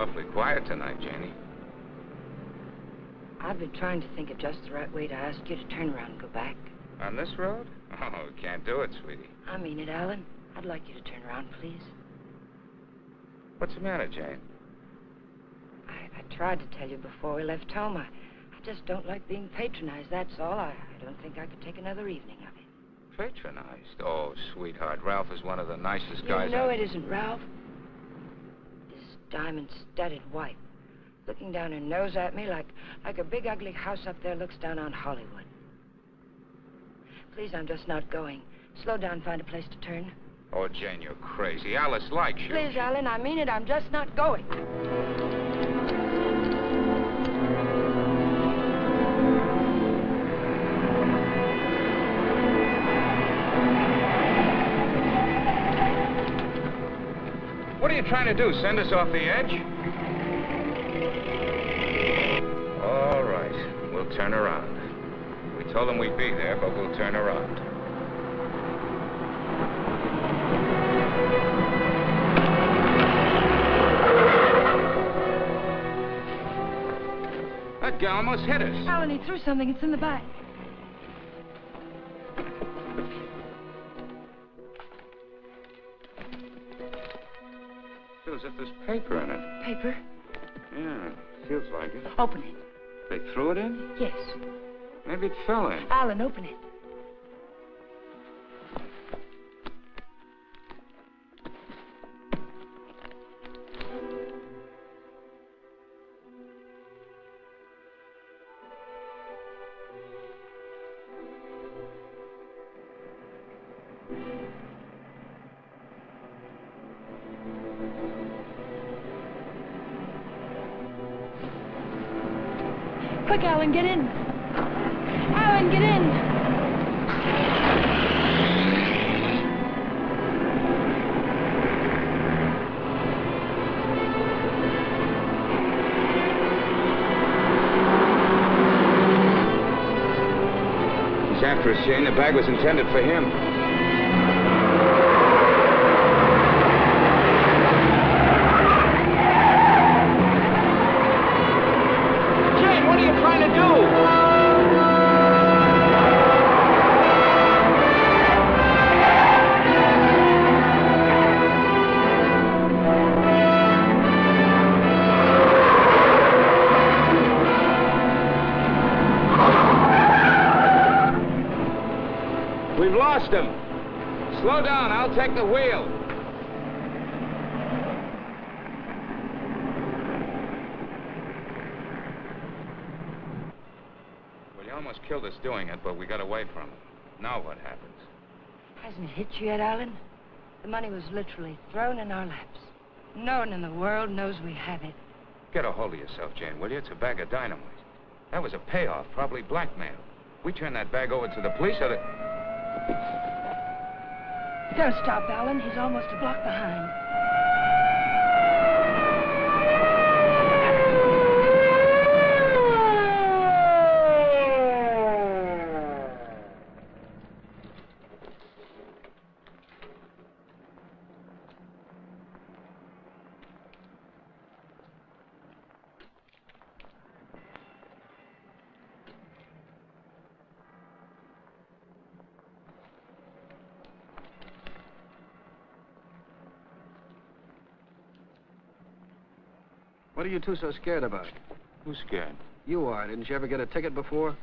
awfully quiet tonight, Janie. I've been trying to think of just the right way to ask you to turn around and go back. On this road? Oh, can't do it, sweetie. I mean it, Alan. I'd like you to turn around, please. What's the matter, Jane? I tried to tell you before we left home. I just don't like being patronized, that's all. I don't think I could take another evening of it. Patronized? Oh, sweetheart, Ralph is one of the nicest guys. You know it isn't Ralph. This diamond-studded wife, looking down her nose at me like a big ugly house up there looks down on Hollywood. Please, I'm just not going. Slow down, find a place to turn. Oh, Jane, you're crazy. Alice likes you. Please, Alan, I mean it. I'm just not going. What are you trying to do, send us off the edge? All right, we'll turn around. We told them we'd be there, but we'll turn around. That guy almost hit us. Alan, he threw something. It's in the back. Feels as if there's paper in it. Paper? Yeah, feels like it. Open it. They threw it in? Yes. Maybe it fell in. Alan, open it. Quick, Alan, get in. Alan, get in. He's after us, Jane. The bag was intended for him. Him. Slow down, I'll take the wheel. Well, he almost killed us doing it, but we got away from him. Now what happens? Hasn't it hit you yet, Alan? The money was literally thrown in our laps. No one in the world knows we have it. Get a hold of yourself, Jane, will you? It's a bag of dynamite. That was a payoff, probably blackmail. We turn that bag over to the police, or the... Don't stop, Alan. He's almost a block behind. What are you two so scared about? Who's scared? You are. Didn't you ever get a ticket before?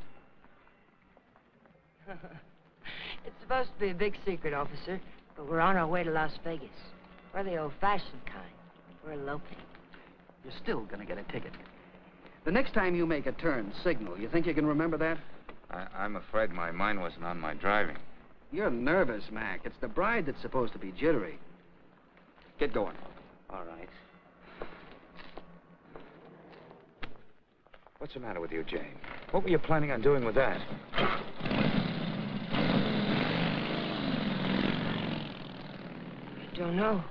It's supposed to be a big secret, officer, but we're on our way to Las Vegas. We're the old-fashioned kind. We're eloping. You're still gonna get a ticket. The next time you make a turn, signal. You think you can remember that? I'm afraid my mind wasn't on my driving. You're nervous, Mac. It's the bride that's supposed to be jittery. Get going. All right. What's the matter with you, Jane? What were you planning on doing with that? I don't know.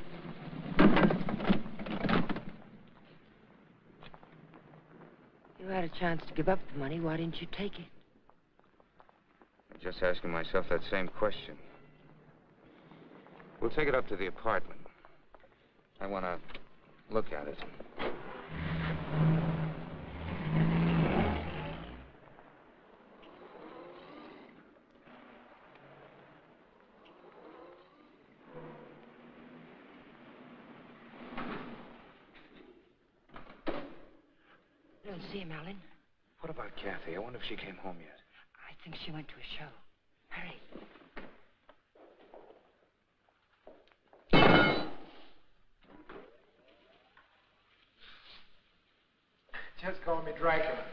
You had a chance to give up the money. Why didn't you take it? I'm just asking myself that same question. We'll take it up to the apartment. I want to look at it. see him, Alan. What about Kathy? I wonder if she came home yet. I think she went to a show. Hurry. Just call me Dracula.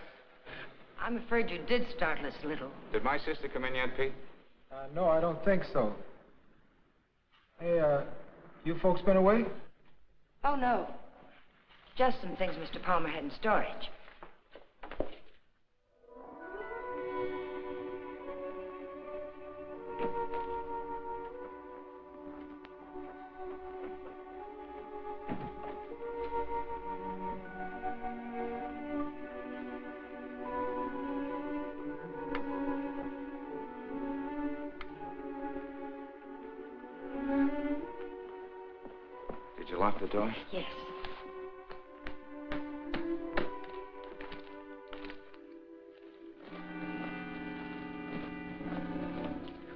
I'm afraid you did startle us a little. Did my sister come in yet, Pete? No, I don't think so. Hey, you folks been away? Oh, no. Just some things Mr. Palmer had in storage. Did you lock the door? Yes.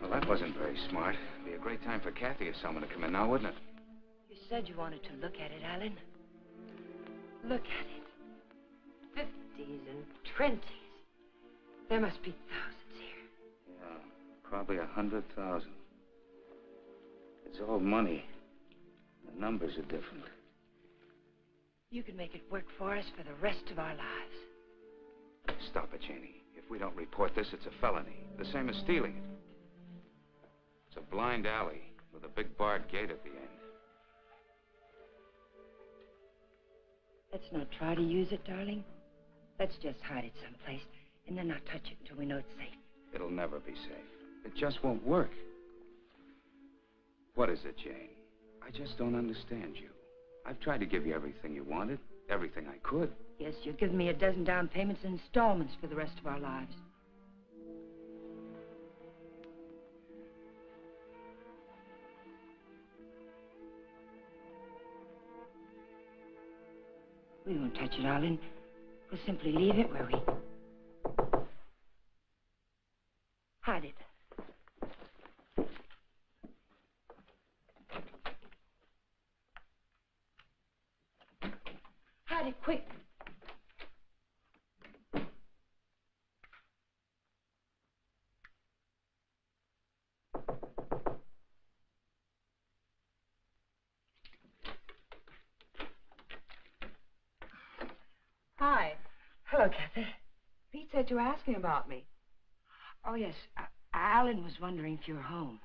Well, that wasn't very smart. It'd be a great time for Kathy or someone to come in now, wouldn't it? You said you wanted to look at it, Alan. Look at it. 50s and 20s. There must be thousands here. Yeah, probably 100,000. It's all money. The numbers are different. You can make it work for us for the rest of our lives. Stop it, Janie. If we don't report this, it's a felony. The same as stealing it. It's a blind alley with a big barred gate at the end. Let's not try to use it, darling. Let's just hide it someplace and then not touch it until we know it's safe. It'll never be safe. It just won't work. What is it, Jane? I just don't understand you. I've tried to give you everything you wanted, everything I could. Yes, you've given me a dozen down payments and installments for the rest of our lives. We won't touch it, Alan. We'll simply leave it where we... hide it. Hide it, quick. Hi. Hello, Kathy. Pete said you were asking about me. Oh, yes. Alan was wondering if you were home.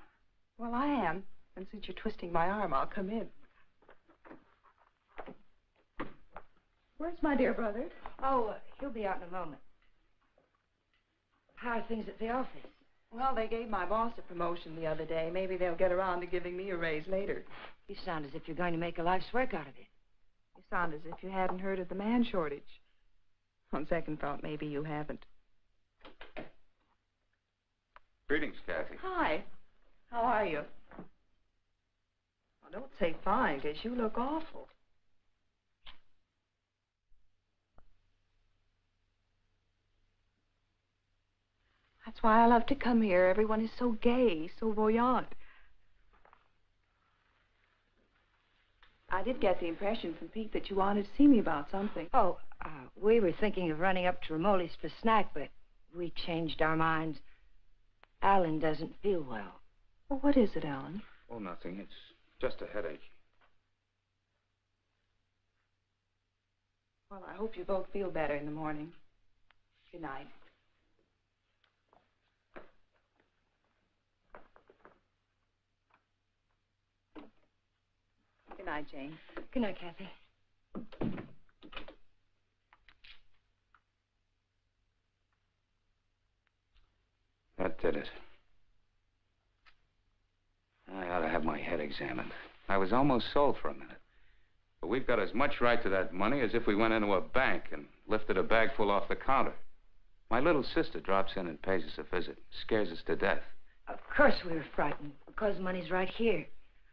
Well, I am. And since you're twisting my arm, I'll come in. Where's my dear brother? Oh, he'll be out in a moment. How are things at the office? Well, they gave my boss a promotion the other day. Maybe they'll get around to giving me a raise later. You sound as if you're going to make a life's work out of it. You sound as if you hadn't heard of the man shortage. On second thought, maybe you haven't. Greetings, Kathy. Hi. How are you? Well, don't say fine, because you look awful. That's why I love to come here. Everyone is so gay, so voyant. I did get the impression from Pete that you wanted to see me about something. Oh, we were thinking of running up to Ramoli's for snack, but we changed our minds. Alan doesn't feel well. Well, what is it, Alan? Oh, nothing. It's just a headache. Well, I hope you both feel better in the morning. Good night. Good night, Jane. Good night, Kathy. That did it. I ought to have my head examined. I was almost sold for a minute. But we've got as much right to that money as if we went into a bank and lifted a bag full off the counter. My little sister drops in and pays us a visit. Scares us to death. Of course we were frightened, because the money's right here.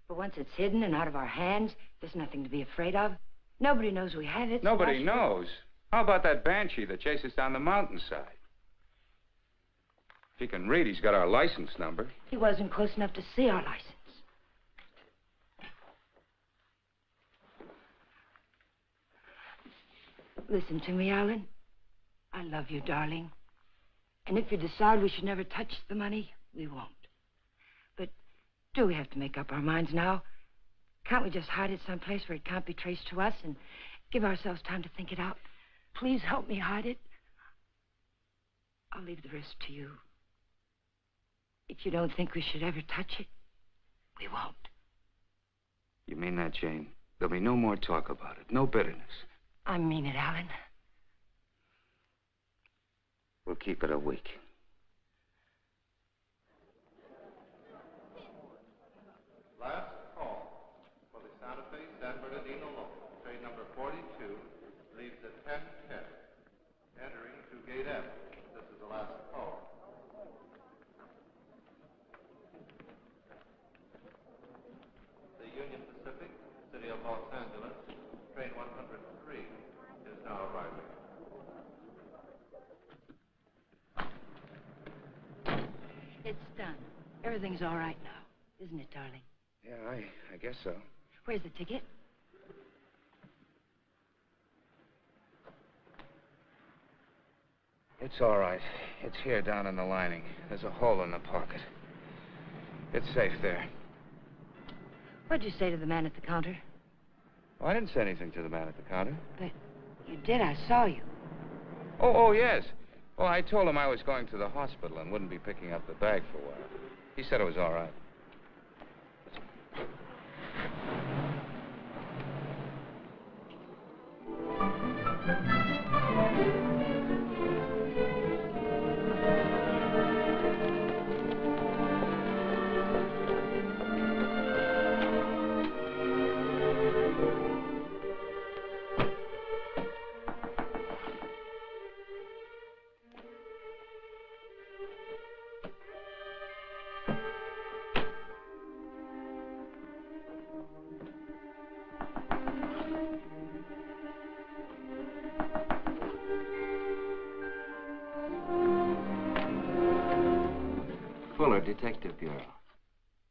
But once it's hidden and out of our hands, there's nothing to be afraid of. Nobody knows we have it. Nobody knows. How about that banshee that chases down the mountainside? If he can read, he's got our license number. He wasn't close enough to see our license. Listen to me, Alan. I love you, darling. And if you decide we should never touch the money, we won't. But do we have to make up our minds now? Can't we just hide it someplace where it can't be traced to us and give ourselves time to think it out? Please help me hide it. I'll leave the rest to you. If you don't think we should ever touch it, we won't. You mean that, Jane? There'll be no more talk about it, no bitterness. I mean it, Alan. We'll keep it a week. Last call for the Santa Fe San Bernardino local. Train number 42 leaves at 10:10, entering to Gate F. This is the last call. The Union Pacific, City of Los Angeles, train 103 is now arriving. It's done. Everything's all right now, isn't it, darling? Yeah, I guess so. Where's the ticket? It's all right. It's here down in the lining. There's a hole in the pocket. It's safe there. What'd you say to the man at the counter? Oh, I didn't say anything to the man at the counter. But you did. I saw you. Oh, yes. Well, I told him I was going to the hospital and wouldn't be picking up the bag for a while. He said it was all right. Detective Bureau.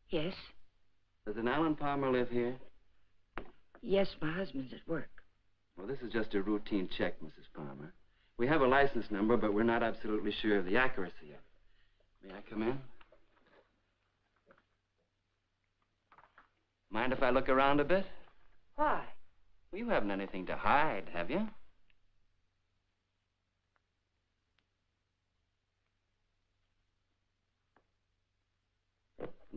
Yes? Does an Alan Palmer live here? Yes, my husband's at work. Well, this is just a routine check, Mrs. Palmer. We have a license number, but we're not absolutely sure of the accuracy of it. May I come in? Mind if I look around a bit? Why? Well, you haven't anything to hide, have you?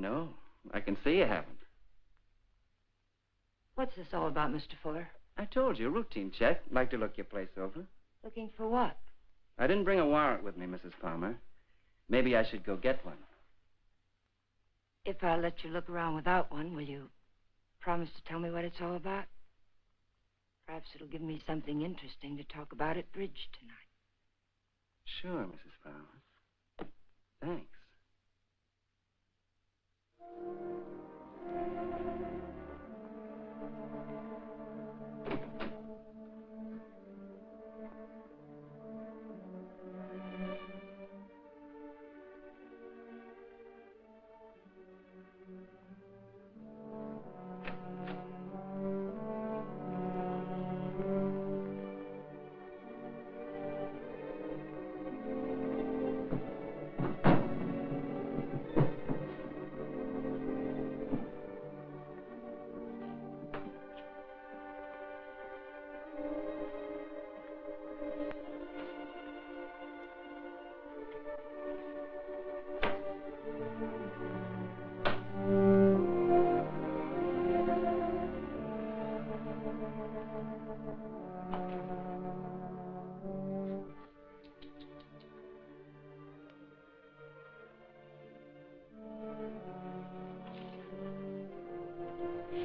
No, I can see you haven't. What's this all about, Mr. Fuller? I told you, routine check. Like to look your place over. Looking for what? I didn't bring a warrant with me, Mrs. Palmer. Maybe I should go get one. If I let you look around without one, will you promise to tell me what it's all about? Perhaps it'll give me something interesting to talk about at bridge tonight. Sure, Mrs. Palmer. Thanks.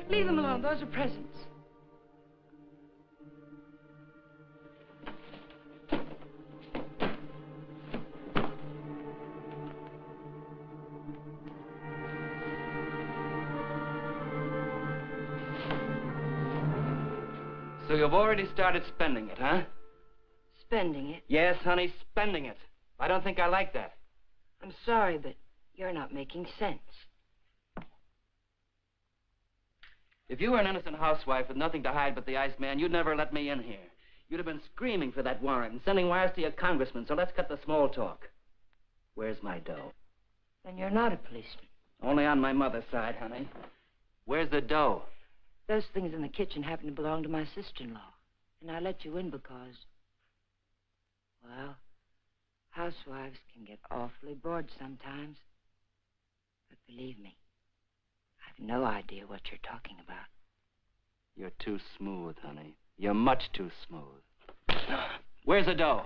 Leave them alone. Those are presents. So you've already started spending it, huh? Spending it? Yes, honey, spending it. I don't think I like that. I'm sorry, but you're not making sense. If you were an innocent housewife with nothing to hide but the Iceman, you'd never let me in here. You'd have been screaming for that warrant and sending wires to your congressman, so let's cut the small talk. Where's my dough? Then you're not a policeman. Only on my mother's side, honey. Where's the dough? Those things in the kitchen happen to belong to my sister-in-law. And I let you in because, well, housewives can get awfully bored sometimes. But believe me, I've no idea what you're talking about. You're too smooth, honey. You're much too smooth. Where's the dough?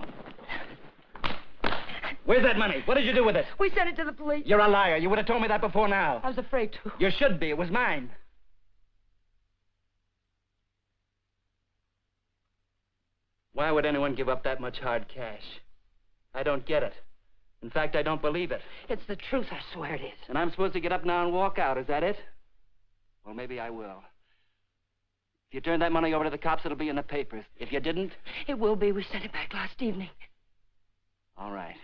Where's that money? What did you do with it? We sent it to the police. You're a liar. You would have told me that before now. I was afraid to. You should be. It was mine. Why would anyone give up that much hard cash? I don't get it. In fact, I don't believe it. It's the truth, I swear it is. And I'm supposed to get up now and walk out, is that it? Well, maybe I will. If you turn that money over to the cops, it'll be in the papers. If you didn't... It will be. We sent it back last evening. All right.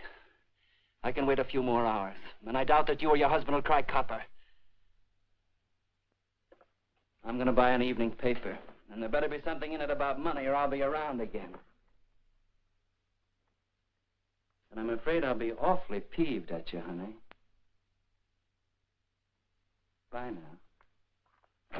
I can wait a few more hours. And I doubt that you or your husband will cry copper. I'm going to buy an evening paper. And there better be something in it about money or I'll be around again. And I'm afraid I'll be awfully peeved at you, honey. Bye now.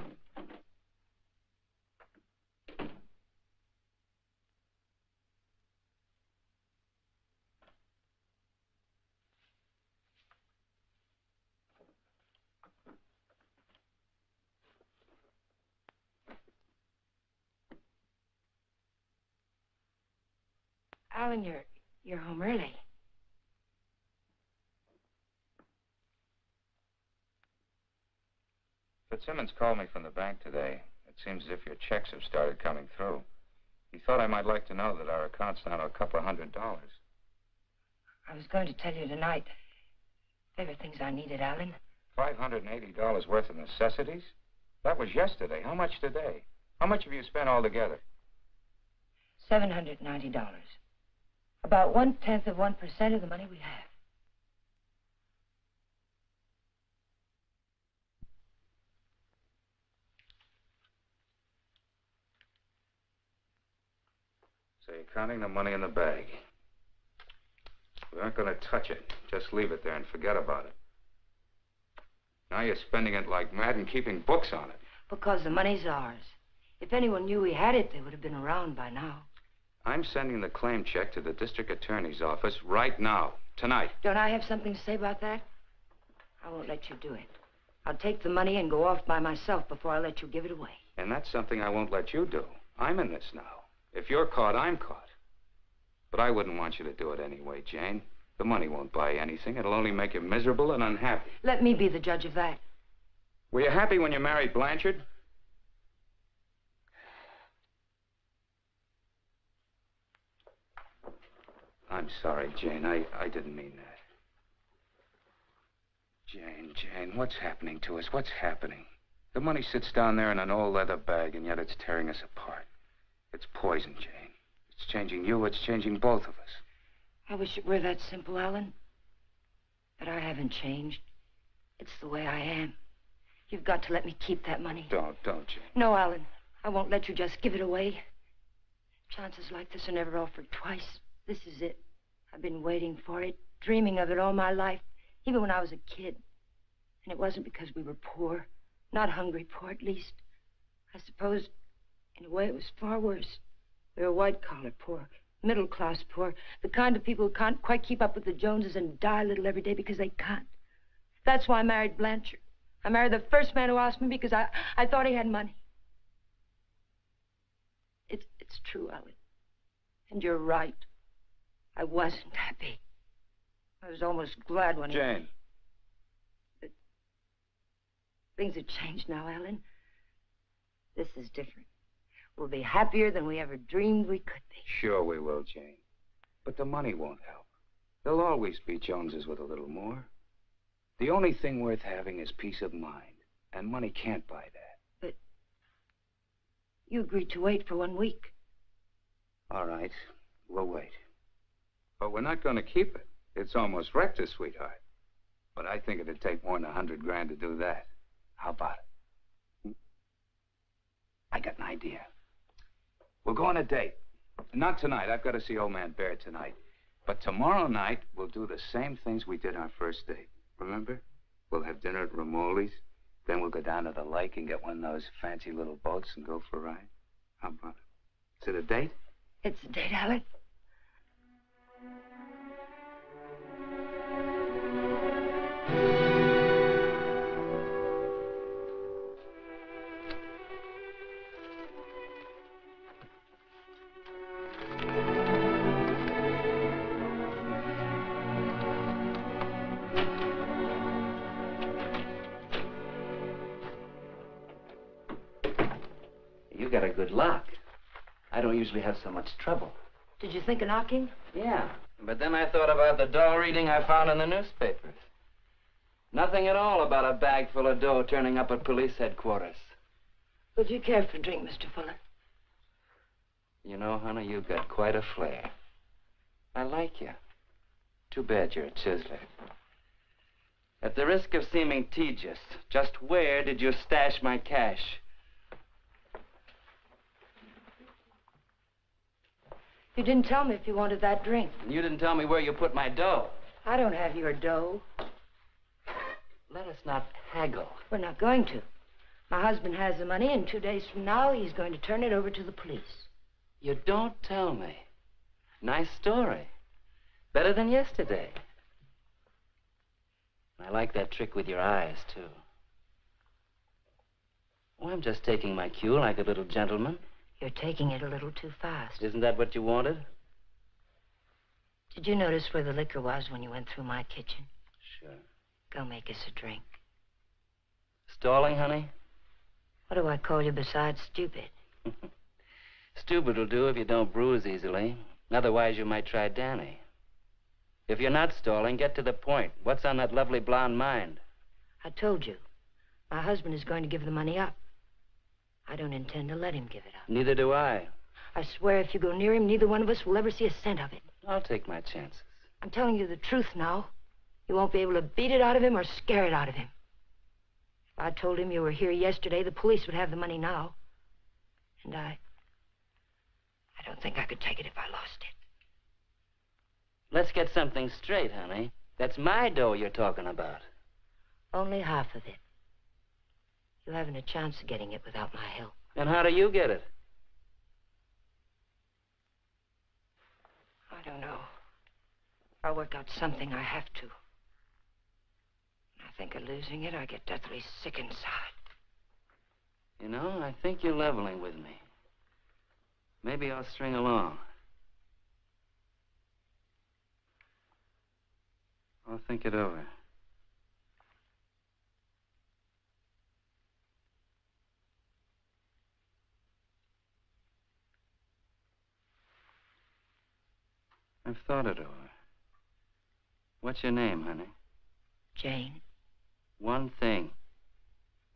Alan, you're home early. Fitzsimmons called me from the bank today. It seems as if your checks have started coming through. He thought I might like to know that our account's down to $200. I was going to tell you tonight. There were things I needed, Alan. $580 worth of necessities? That was yesterday. How much today? How much have you spent altogether? $790. About 1/10 of 1% of the money we have. So you're counting the money in the bag. We aren't going to touch it. Just leave it there and forget about it. Now you're spending it like mad and keeping books on it. Because the money's ours. If anyone knew we had it, they would have been around by now. I'm sending the claim check to the district attorney's office right now, tonight. Don't I have something to say about that? I won't let you do it. I'll take the money and go off by myself before I let you give it away. And that's something I won't let you do. I'm in this now. If you're caught, I'm caught. But I wouldn't want you to do it anyway, Jane. The money won't buy anything. It'll only make you miserable and unhappy. Let me be the judge of that. Were you happy when you married Blanchard? I'm sorry, Jane. I didn't mean that. Jane, what's happening to us? What's happening? The money sits down there in an old leather bag, and yet it's tearing us apart. It's poison, Jane. It's changing you. It's changing both of us. I wish it were that simple, Alan. But I haven't changed. It's the way I am. You've got to let me keep that money. Don't, Jane. No, Alan. I won't let you just give it away. Chances like this are never offered twice. This is it. I've been waiting for it, dreaming of it all my life, even when I was a kid. And it wasn't because we were poor. Not hungry poor, at least. I suppose, in a way, it was far worse. We were white-collar poor, middle-class poor, the kind of people who can't quite keep up with the Joneses and die a little every day because they can't. That's why I married Blanchard. I married the first man who asked me because I thought he had money. It's true, Alan. And you're right. I wasn't happy. I was almost glad when Jane. But things have changed now, Alan. This is different. We'll be happier than we ever dreamed we could be. Sure we will, Jane. But the money won't help. There'll always be Joneses with a little more. The only thing worth having is peace of mind. And money can't buy that. But you agreed to wait for 1 week. All right. We'll wait. But we're not going to keep it. It's almost wrecked us, sweetheart. But I think it'd take more than $100 grand to do that. How about it? I got an idea. We'll go on a date. Not tonight. I've got to see old man Bear tonight. But tomorrow night, we'll do the same things we did our first date. Remember? We'll have dinner at Ramoli's. Then we'll go down to the lake and get one of those fancy little boats and go for a ride. How about it? Is it a date? It's a date, Alec. You got a good lock. I don't usually have so much trouble. Did you think of knocking? Yeah, but then I thought about the dough reading I found in the newspapers. Nothing at all about a bag full of dough turning up at police headquarters. Would you care for a drink, Mr. Fuller? You know, honey, you've got quite a flair. I like you. Too bad you're a chiseler. At the risk of seeming tedious, just where did you stash my cash? You didn't tell me if you wanted that drink. And you didn't tell me where you put my dough. I don't have your dough. Let us not haggle. We're not going to. My husband has the money, and 2 days from now, he's going to turn it over to the police. You don't tell me. Nice story. Better than yesterday. I like that trick with your eyes, too. Oh, I'm just taking my cue like a little gentleman. You're taking it a little too fast. Isn't that what you wanted? Did you notice where the liquor was when you went through my kitchen? Sure. Go make us a drink. Stalling, honey? What do I call you besides stupid? Stupid will do if you don't bruise easily. Otherwise, you might try Danny. If you're not stalling, get to the point. What's on that lovely blonde mind? I told you. My husband is going to give the money up. I don't intend to let him give it up. Neither do I. I swear if you go near him, neither one of us will ever see a cent of it. I'll take my chances. I'm telling you the truth now. You won't be able to beat it out of him or scare it out of him. If I told him you were here yesterday, the police would have the money now. And I don't think I could take it if I lost it. Let's get something straight, honey. That's my dough you're talking about. Only half of it. You haven't a chance of getting it without my help. And how do you get it? I don't know. I'll work out something. I have to. When I think of losing it, I get deathly sick inside. You know, I think you're leveling with me. Maybe I'll string along. I'll think it over. I've thought it over. What's your name, honey? Jane. One thing.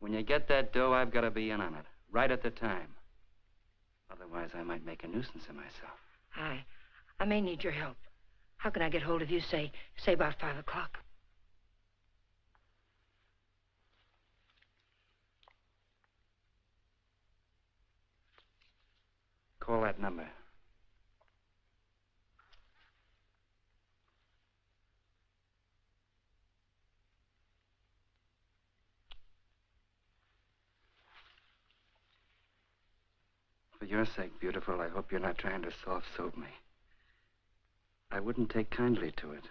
When you get that dough, I've got to be in on it, right at the time. Otherwise, I might make a nuisance of myself. I may need your help. How can I get hold of you, say about 5 o'clock? Call that number. For your sake, beautiful, I hope you're not trying to soft-soap me. I wouldn't take kindly to it.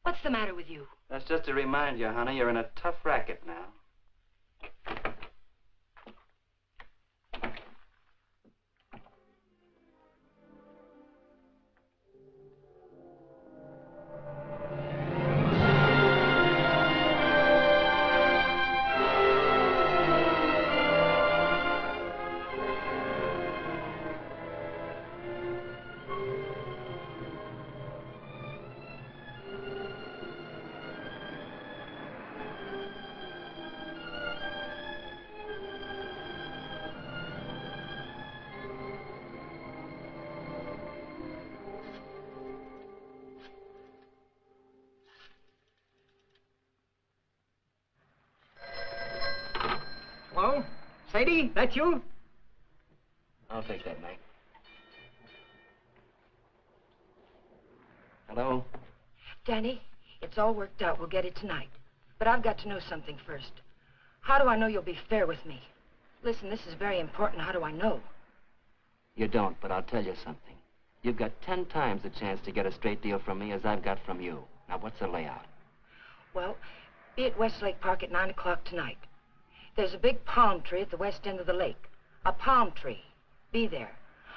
What's the matter with you? That's just to remind you, honey, you're in a tough racket now. Sadie, that you? I'll take that, Mac. Hello? Danny, it's all worked out. We'll get it tonight. But I've got to know something first. How do I know you'll be fair with me? Listen, this is very important. How do I know? You don't, but I'll tell you something. You've got 10 times the chance to get a straight deal from me as I've got from you. Now, what's the layout? Well, be at Westlake Park at 9 o'clock tonight. There's a big palm tree at the west end of the lake. A palm tree. Be there.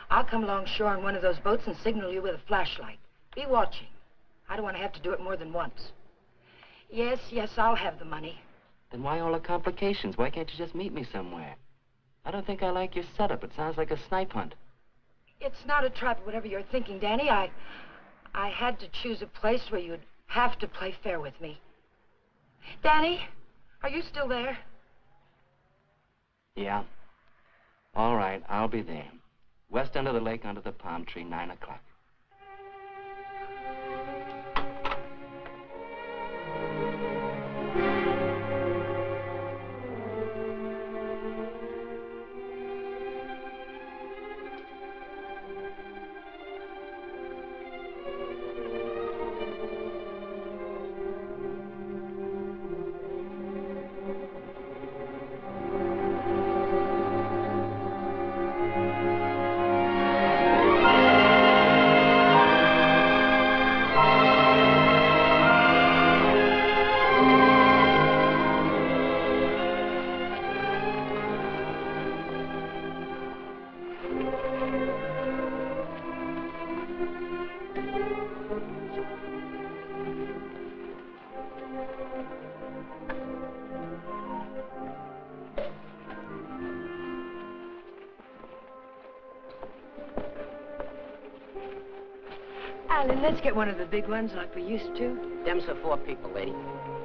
I'll come along shore in one of those boats and signal you with a flashlight. Be watching. I don't want to have to do it more than once. Yes, I'll have the money. Then why all the complications? Why can't you just meet me somewhere? I don't think I like your setup. It sounds like a snipe hunt. It's not a trap, whatever you're thinking, Danny. I had to choose a place where you'd have to play fair with me. Danny, are you still there? Yeah. All right, I'll be there. West end of the lake under the palm tree, 9 o'clock. Alan, let's get one of the big ones like we used to. Them's for 4 people, lady.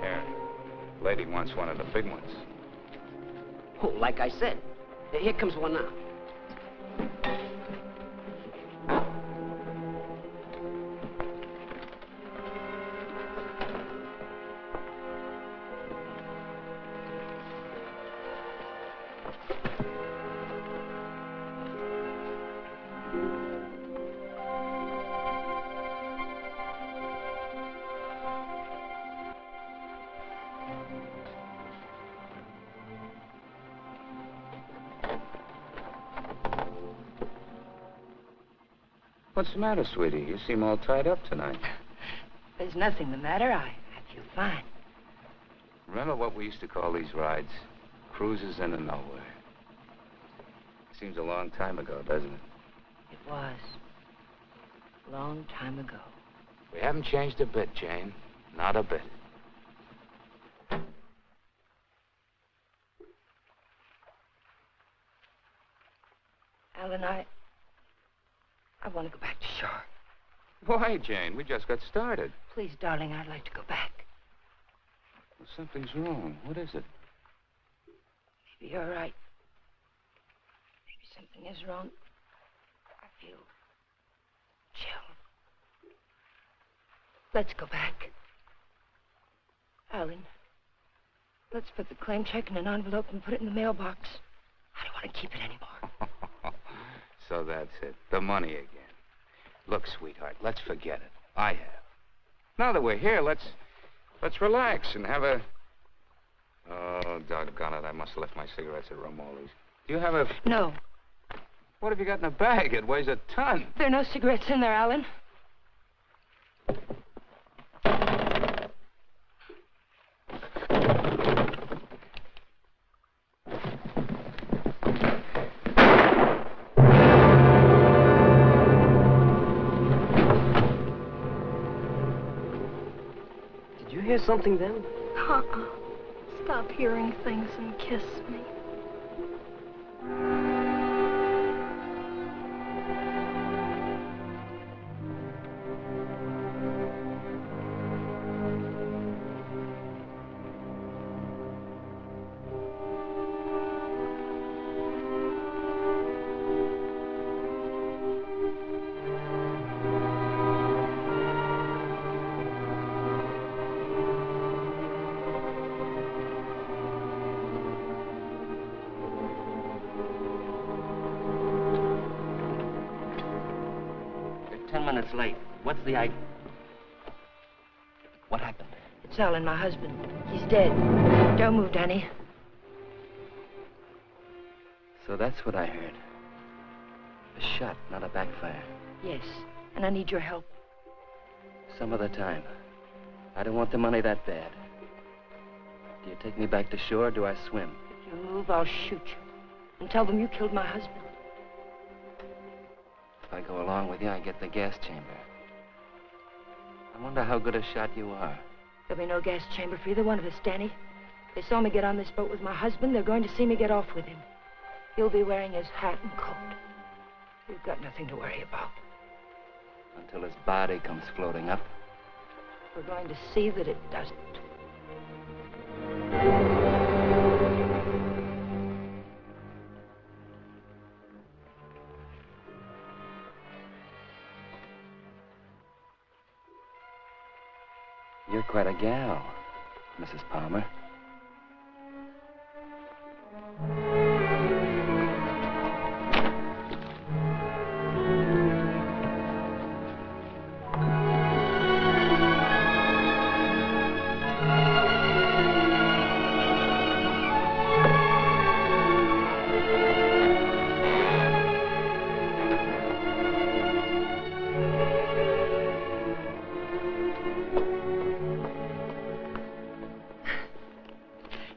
Yeah. Lady wants one of the big ones. Oh, like I said. Here comes one now. What's the matter, sweetie? You seem all tied up tonight. There's nothing the matter. I feel fine. Remember what we used to call these rides? Cruises into nowhere. Seems a long time ago, doesn't it? It was. A long time ago. We haven't changed a bit, Jane. Not a bit. Alan, I want to go back to shore. Why, Jane? We just got started. Please, darling, I'd like to go back. Well, something's wrong. What is it? Maybe you're right. Maybe something is wrong. I feel chill. Let's go back. Alan, let's put the claim check in an envelope and put it in the mailbox. I don't want to keep it anymore. So that's it. The money again. Look, sweetheart, let's forget it. I have. Now that we're here, let's relax and have a... Oh, doggone it. I must have left my cigarettes at Romoli's. Do you have a... No. What have you got in the bag? It weighs a ton. There are no cigarettes in there, Alan. Hear something then? Stop hearing things and kiss me. 7 minutes late. What's the idea? What happened? It's Alan, my husband. He's dead. Don't move, Danny. So that's what I heard. A shot, not a backfire. Yes, and I need your help. Some other time. I don't want the money that bad. Do you take me back to shore, or do I swim? If you move, I'll shoot you. And tell them you killed my husband. If I go along with you, I get the gas chamber. I wonder how good a shot you are. There'll be no gas chamber for either one of us, Danny. They saw me get on this boat with my husband. They're going to see me get off with him. He'll be wearing his hat and coat. You've got nothing to worry about. Until his body comes floating up. We're going to see that it doesn't. You're quite a gal, Mrs. Palmer.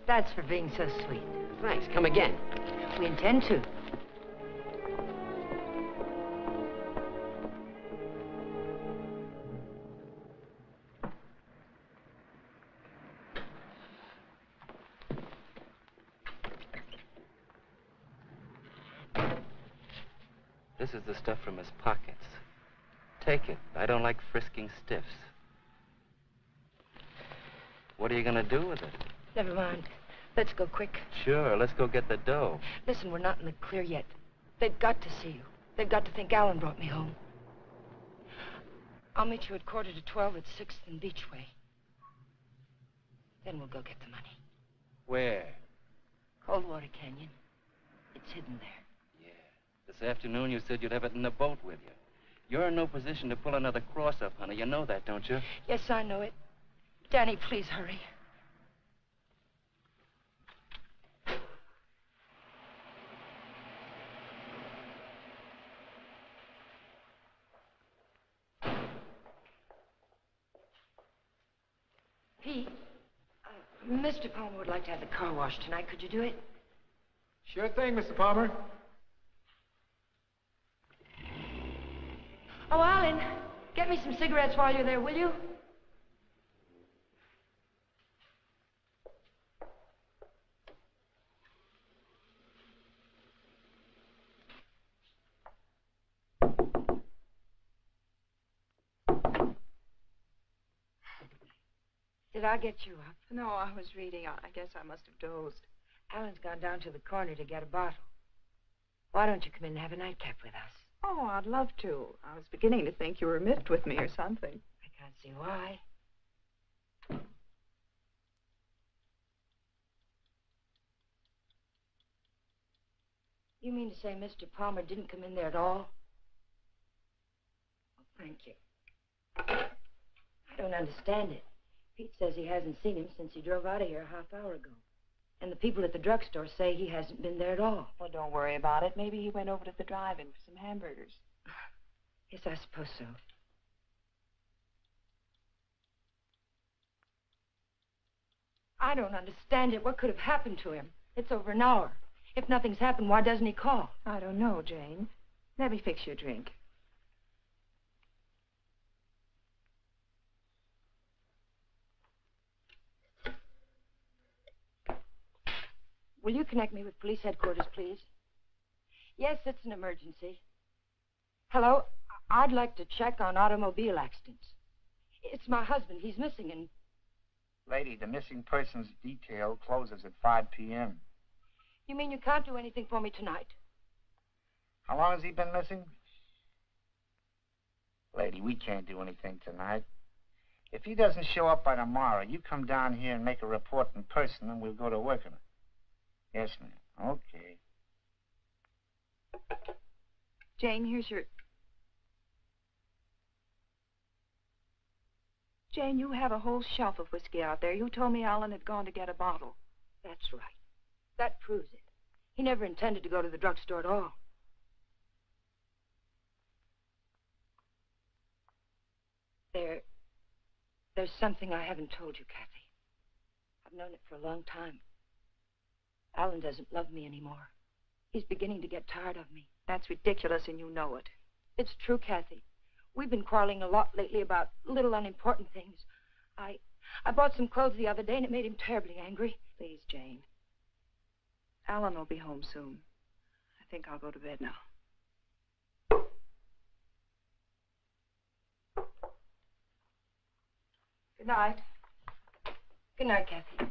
That's for being so sweet. Thanks. Come again. We intend to. This is the stuff from his pockets. Take it. I don't like frisking stiffs. What are you gonna do with it? Never mind. Let's go quick. Sure, let's go get the dough. Listen, we're not in the clear yet. They've got to see you. They've got to think Alan brought me home. I'll meet you at 11:45 at 6th and Beachway. Then we'll go get the money. Where? Coldwater Canyon. It's hidden there. Yeah. This afternoon you said you'd have it in the boat with you. You're in no position to pull another cross-up, honey. You know that, don't you? Yes, I know it. Danny, please hurry. Pete, Mr. Palmer would like to have the car washed tonight. Could you do it? Sure thing, Mr. Palmer. Oh, Alan, get me some cigarettes while you're there, will you? Did I get you up? No, I was reading. I guess I must have dozed. Alan's gone down to the corner to get a bottle. Why don't you come in and have a nightcap with us? Oh, I'd love to. I was beginning to think you were miffed with me or something. I can't see why. You mean to say Mr. Palmer didn't come in there at all? Oh, thank you. I don't understand it. Pete says he hasn't seen him since he drove out of here a half hour ago. And the people at the drugstore say he hasn't been there at all. Well, don't worry about it. Maybe he went over to the drive-in for some hamburgers. Yes, I suppose so. I don't understand it. What could have happened to him? It's over an hour. If nothing's happened, why doesn't he call? I don't know, Jane. Let me fix you a drink. Will you connect me with police headquarters, please? Yes, it's an emergency. Hello? I'd like to check on automobile accidents. It's my husband. He's missing and... Lady, the missing persons detail closes at 5 p.m. You mean you can't do anything for me tonight? How long has he been missing? Lady, we can't do anything tonight. If he doesn't show up by tomorrow, you come down here and make a report in person, and we'll go to work on it. Yes, ma'am. Okay. Jane, here's your... Jane, you have a whole shelf of whiskey out there. You told me Alan had gone to get a bottle. That's right. That proves it. He never intended to go to the drugstore at all. There's something I haven't told you, Kathy. I've known it for a long time. Alan doesn't love me anymore. He's beginning to get tired of me. That's ridiculous, and you know it. It's true, Kathy. We've been quarreling a lot lately about little unimportant things. I bought some clothes the other day, and it made him terribly angry. Please, Jane. Alan will be home soon. I think I'll go to bed now. Good night. Good night, Kathy.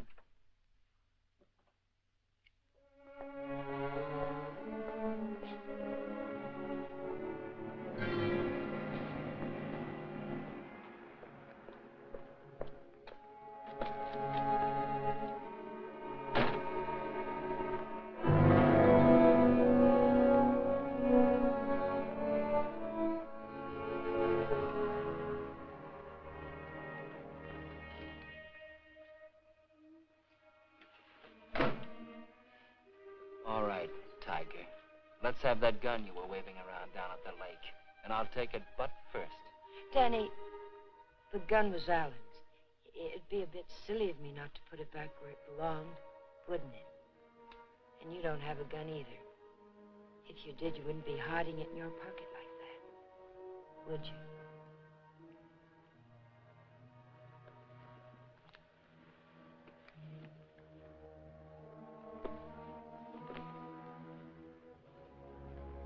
Let's have that gun you were waving around down at the lake, and I'll take it butt first. Danny, the gun was Alan's. It'd be a bit silly of me not to put it back where it belonged, wouldn't it? And you don't have a gun either. If you did, you wouldn't be hiding it in your pocket like that, would you?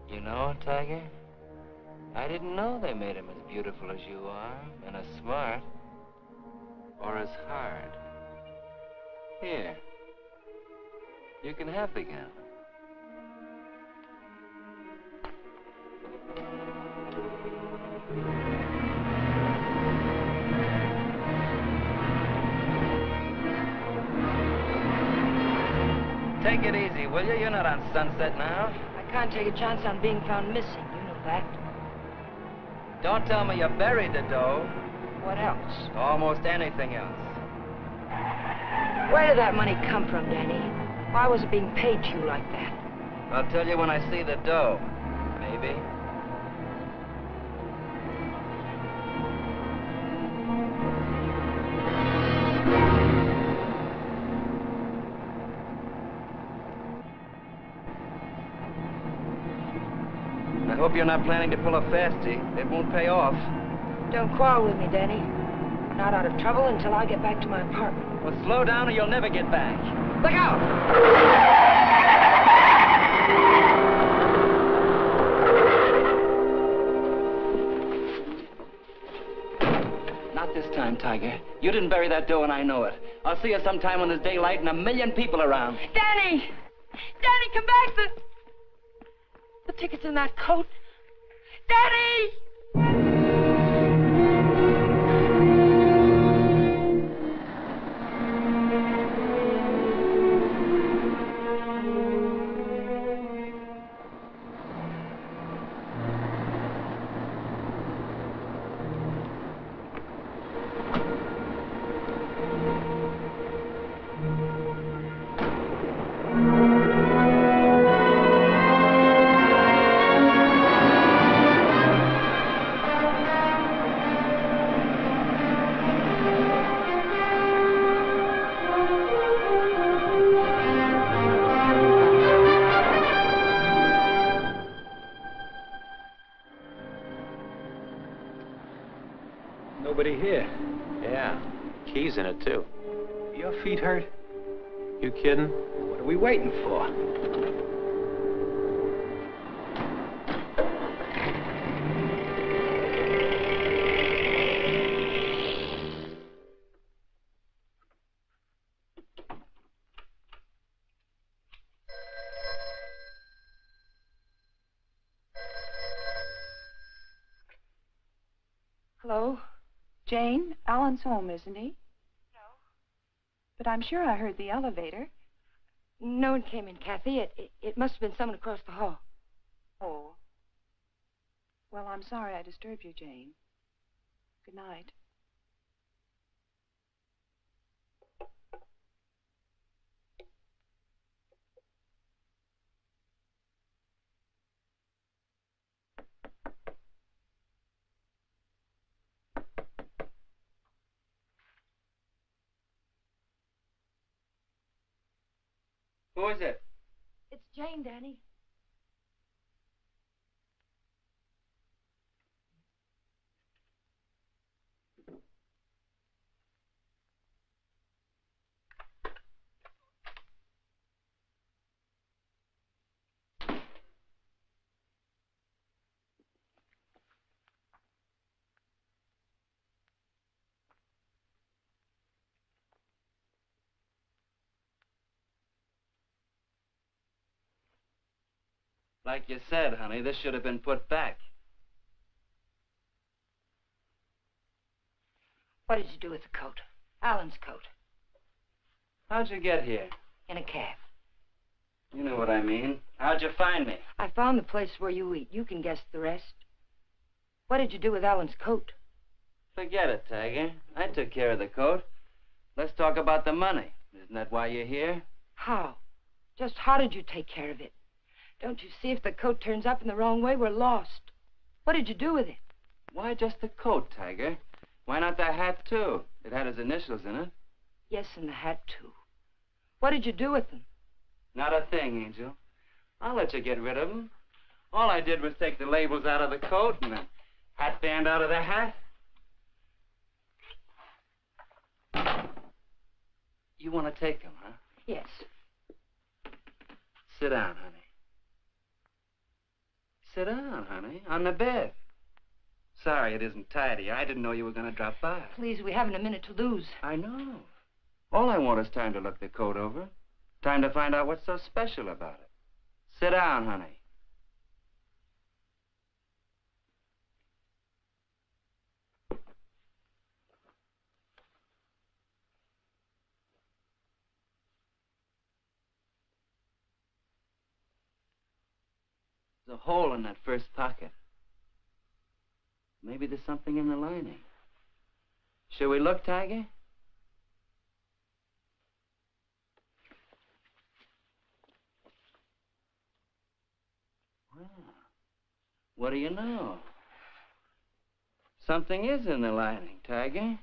You know, Tiger, I didn't know they made him as beautiful as you are, and as smart, or as hard. Here, you can have the gun. Take it easy, will you? You're not on Sunset now. I can't take a chance on being found missing. You know that. Don't tell me you buried the dough. What else? Almost anything else. Where did that money come from, Danny? Why was it being paid to you like that? I'll tell you when I see the dough. Maybe. I hope you're not planning to pull a fastie. It won't pay off. Don't quarrel with me, Danny. I'm not out of trouble until I get back to my apartment. Well, slow down or you'll never get back. Look out! Not this time, Tiger. You didn't bury that dough and I know it. I'll see you sometime when there's daylight and a million people around. Danny! Danny, come back! The ticket's in that coat. Danny! Nobody here. Yeah, keys in it, too. Your feet hurt? You kidding? What are we waiting for? Hello? Jane, Alan's home, isn't he? No. But I'm sure I heard the elevator. No one came in, Kathy. It must have been someone across the hall. Oh. Well, I'm sorry I disturbed you, Jane. Good night. Who is it? It's Jane, Danny. Like you said, honey, this should have been put back. What did you do with the coat? Alan's coat. How'd you get here? In a cab. You know what I mean. How'd you find me? I found the place where you eat. You can guess the rest. What did you do with Alan's coat? Forget it, Tiger. I took care of the coat. Let's talk about the money. Isn't that why you're here? How? Just how did you take care of it? Don't you see if the coat turns up in the wrong way, we're lost. What did you do with it? Why just the coat, Tiger? Why not the hat, too? It had his initials in it. Yes, and the hat, too. What did you do with them? Not a thing, Angel. I'll let you get rid of them. All I did was take the labels out of the coat and the hat band out of the hat. You want to take them, huh? Yes. Sit down, honey. Sit down, honey, on the bed. Sorry it isn't tidy. I didn't know you were going to drop by. Please, we haven't a minute to lose. I know. All I want is time to look the coat over. Time to find out what's so special about it. Sit down, honey. There's a hole in that first pocket. Maybe there's something in the lining. Shall we look, Tiger? Well, what do you know? Something is in the lining, Tiger.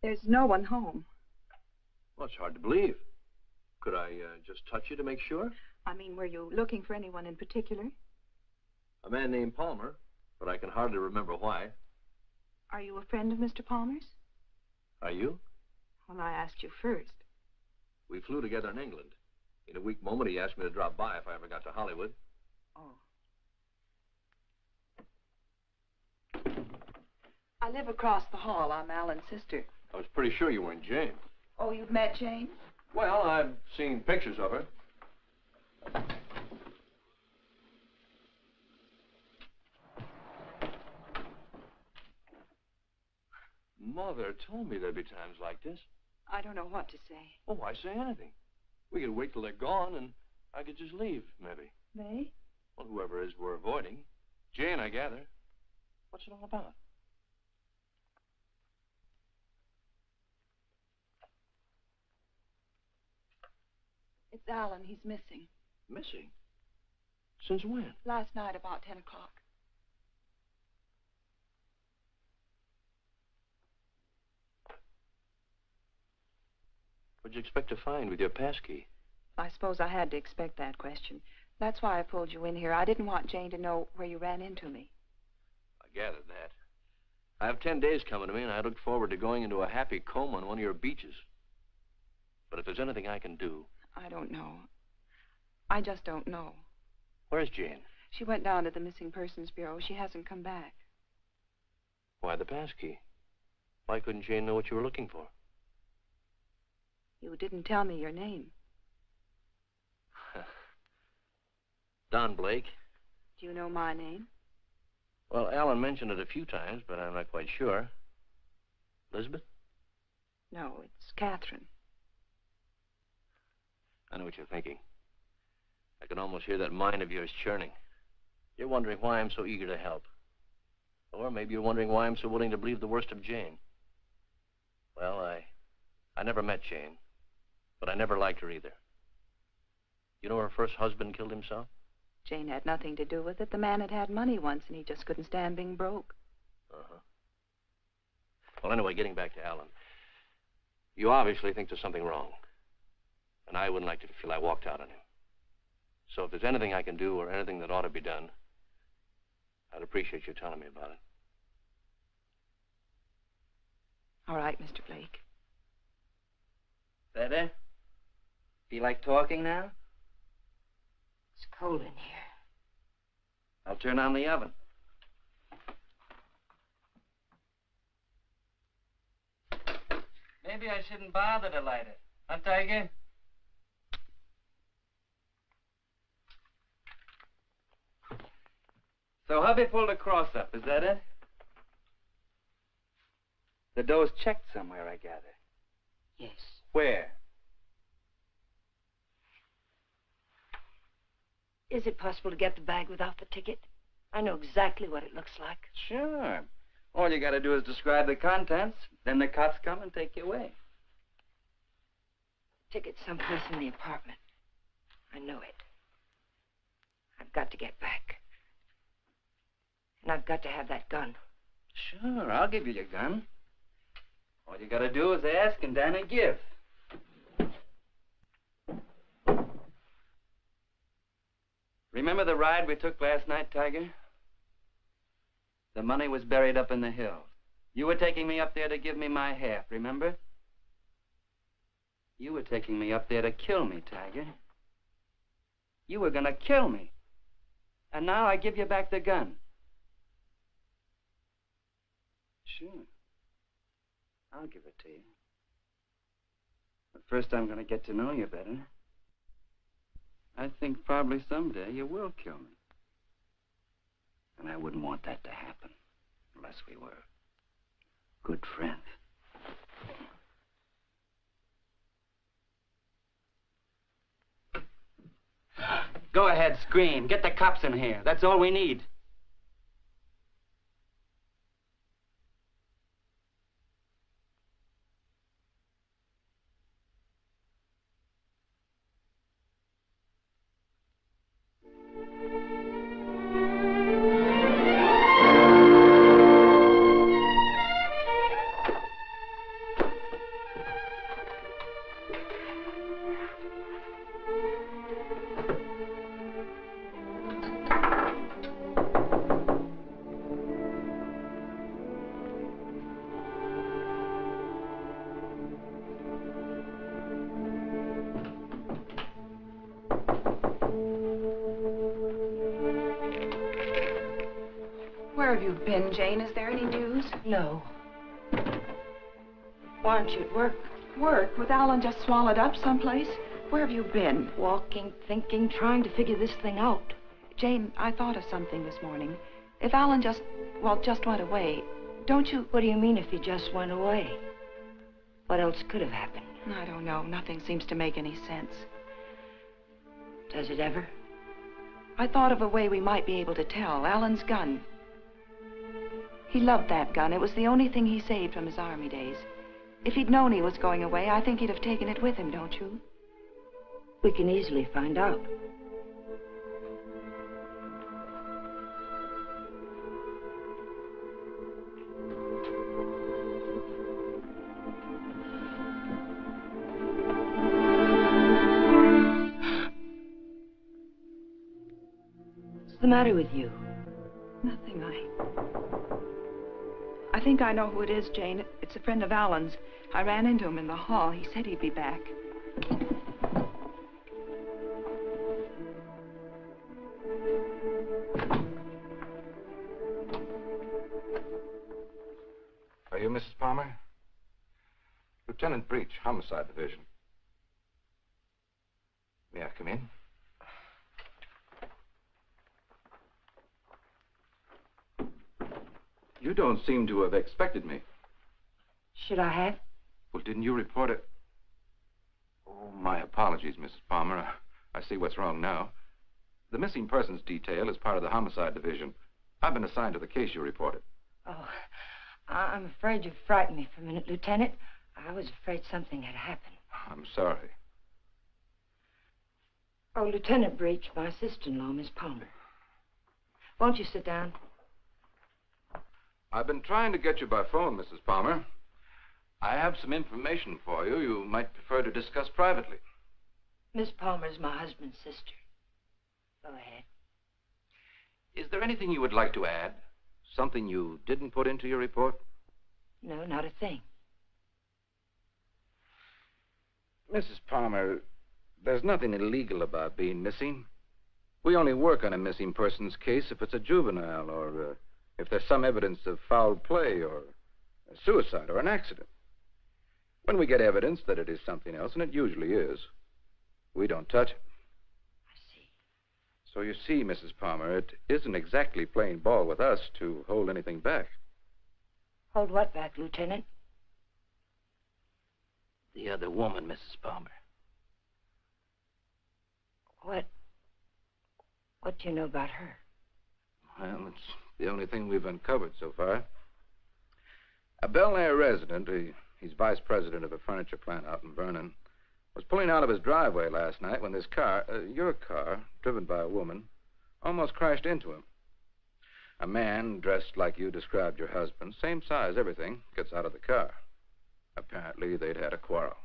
There's no one home. Well, it's hard to believe. Could I just touch you to make sure? I mean, were you looking for anyone in particular? A man named Palmer, but I can hardly remember why. Are you a friend of Mr. Palmer's? Are you? Well, I asked you first. We flew together in England. In a weak moment, he asked me to drop by if I ever got to Hollywood. Oh. I live across the hall. I'm Alan's sister. I was pretty sure you weren't Jane. Oh, you've met Jane? Well, I've seen pictures of her. Mother told me there'd be times like this. I don't know what to say. Oh, why say anything? We could wait till they're gone, and I could just leave, maybe. They? Well, whoever it is we're avoiding. Jane, I gather. What's it all about? It's Alan. He's missing. Missing? Since when? Last night about 10 o'clock. What'd you expect to find with your passkey? I suppose I had to expect that question. That's why I pulled you in here. I didn't want Jane to know where you ran into me. I gathered that. I have 10 days coming to me, and I looked forward to going into a happy coma on one of your beaches. But if there's anything I can do... I don't know. I just don't know. Where's Jane? She went down to the Missing Persons Bureau. She hasn't come back. Why the passkey? Why couldn't Jane know what you were looking for? You didn't tell me your name. Don Blake. Do you know my name? Well, Alan mentioned it a few times, but I'm not quite sure. Lizabeth? No, it's Catherine. I know what you're thinking. I can almost hear that mind of yours churning. You're wondering why I'm so eager to help. Or maybe you're wondering why I'm so willing to believe the worst of Jane. Well, I never met Jane, but I never liked her either. You know her first husband killed himself? Jane had nothing to do with it. The man had money once, and he just couldn't stand being broke. Uh-huh. Well, anyway, getting back to Alan. You obviously think there's something wrong. And I wouldn't like to feel I walked out on him. So if there's anything I can do or anything that ought to be done, I'd appreciate you telling me about it. All right, Mr. Blake. Better? Feel like talking now? It's cold in here. I'll turn on the oven. Maybe I shouldn't bother to light it. Huh, Tiger? So hubby pulled a cross-up, is that it? The dough's checked somewhere, I gather. Yes. Where? Is it possible to get the bag without the ticket? I know exactly what it looks like. Sure. All you gotta do is describe the contents, then the cops come and take you away. Ticket's someplace in the apartment. I know it. I've got to get back. And I've got to have that gun. Sure, I'll give you your gun. All you gotta do is ask and Danny give. Remember the ride we took last night, Tiger? The money was buried up in the hills. You were taking me up there to give me my half, remember? You were taking me up there to kill me, Tiger. You were gonna kill me. And now I give you back the gun. Sure. I'll give it to you. But first I'm gonna get to know you better. I think probably someday you will kill me. And I wouldn't want that to happen unless we were good friends. Go ahead, scream. Get the cops in here. That's all we need. Where have you been, Jane? Is there any news? No. Why aren't you at work? Work? With Alan just swallowed up someplace? Where have you been? Walking, thinking, trying to figure this thing out. Jane, I thought of something this morning. If Alan just went away, don't you... What do you mean if he just went away? What else could have happened? I don't know. Nothing seems to make any sense. Does it ever? I thought of a way we might be able to tell. Alan's gun. He loved that gun. It was the only thing he saved from his army days. If he'd known he was going away, I think he'd have taken it with him, don't you? We can easily find out. the matter with you? Nothing. I think I know who it is, Jane. It's a friend of Alan's. I ran into him in the hall. He said he'd be back. Are you Mrs. Palmer? Lieutenant Breach, Homicide Division. May I come in? You don't seem to have expected me. Should I have? Well, didn't you report it? Oh, my apologies, Mrs. Palmer. I see what's wrong now. The missing persons detail is part of the Homicide Division. I've been assigned to the case you reported. Oh, I'm afraid you frightened me for a minute, Lieutenant. I was afraid something had happened. I'm sorry. Oh, Lieutenant Breach, my sister-in-law, Miss Palmer. Won't you sit down? I've been trying to get you by phone, Mrs. Palmer. I have some information for you you might prefer to discuss privately. Miss Palmer's my husband's sister. Go ahead. Is there anything you would like to add? Something you didn't put into your report? No, not a thing. Mrs. Palmer, there's nothing illegal about being missing. We only work on a missing persons case if it's a juvenile or if there's some evidence of foul play or a suicide or an accident. When we get evidence that it is something else, and it usually is, we don't touch it. I see. So you see, Mrs. Palmer, it isn't exactly playing ball with us to hold anything back. Hold what back, Lieutenant? The other woman, Mrs. Palmer. What do you know about her? Well, it's the only thing we've uncovered so far. A Bel Air resident, he's vice president of a furniture plant out in Vernon, was pulling out of his driveway last night when this car, your car, driven by a woman, almost crashed into him. A man dressed like you described your husband, same size, everything, gets out of the car. Apparently, they'd had a quarrel.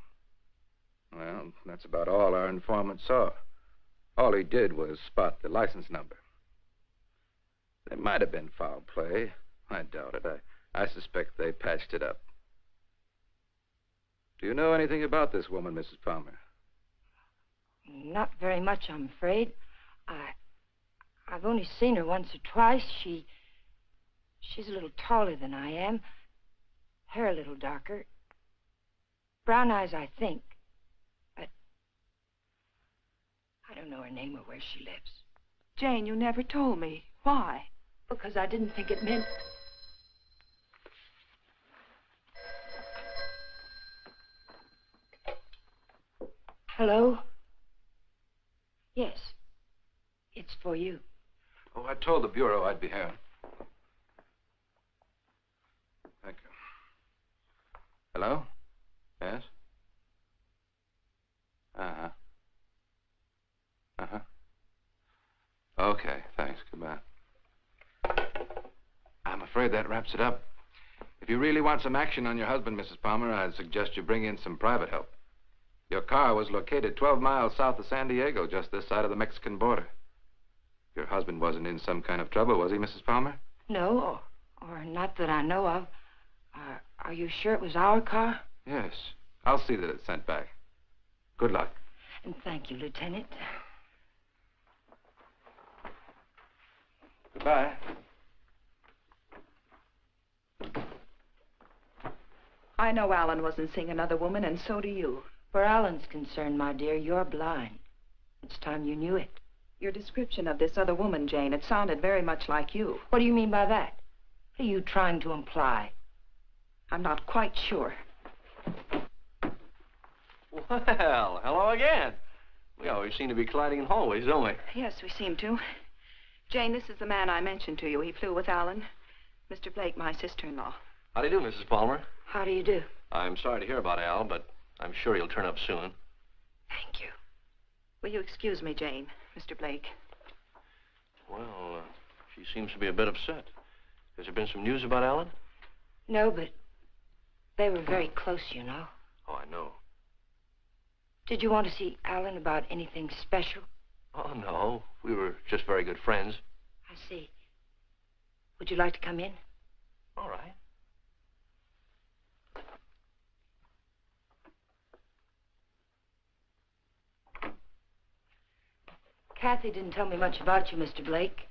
Well, that's about all our informant saw. All he did was spot the license number. There might have been foul play. I doubt it. I suspect they patched it up. Do you know anything about this woman, Mrs. Palmer? Not very much, I'm afraid. I've only seen her once or twice. She's a little taller than I am. Hair a little darker. Brown eyes, I think. But I don't know her name or where she lives. Jane, you never told me. Why? Because I didn't think it meant... Hello? Yes. It's for you. Oh, I told the Bureau I'd be here. Thank you. Hello? Yes? Uh-huh. Uh-huh. Okay, thanks. Goodbye. I'm afraid that wraps it up. If you really want some action on your husband, Mrs. Palmer, I'd suggest you bring in some private help. Your car was located 12 miles south of San Diego, just this side of the Mexican border. Your husband wasn't in some kind of trouble, was he, Mrs. Palmer? No, or not that I know of. Are you sure it was our car? Yes. I'll see that it's sent back. Good luck. And thank you, Lieutenant. Goodbye. I know Alan wasn't seeing another woman, and so do you. Where Alan's concerned, my dear, you're blind. It's time you knew it. Your description of this other woman, Jane, it sounded very much like you. What do you mean by that? What are you trying to imply? I'm not quite sure. Well, hello again. We always seem to be colliding in hallways, don't we? Yes, we seem to. Jane, this is the man I mentioned to you. He flew with Alan. Mr. Blake, my sister-in-law. How do you do, Mrs. Palmer? How do you do? I'm sorry to hear about Al, but I'm sure he'll turn up soon. Thank you. Will you excuse me, Jane, Mr. Blake? Well, she seems to be a bit upset. Has there been some news about Alan? No, but they were very close, you know. Oh, I know. Did you want to see Alan about anything special? Oh, no. We were just very good friends. Would you like to come in? All right. Kathy didn't tell me much about you, Mr. Blake.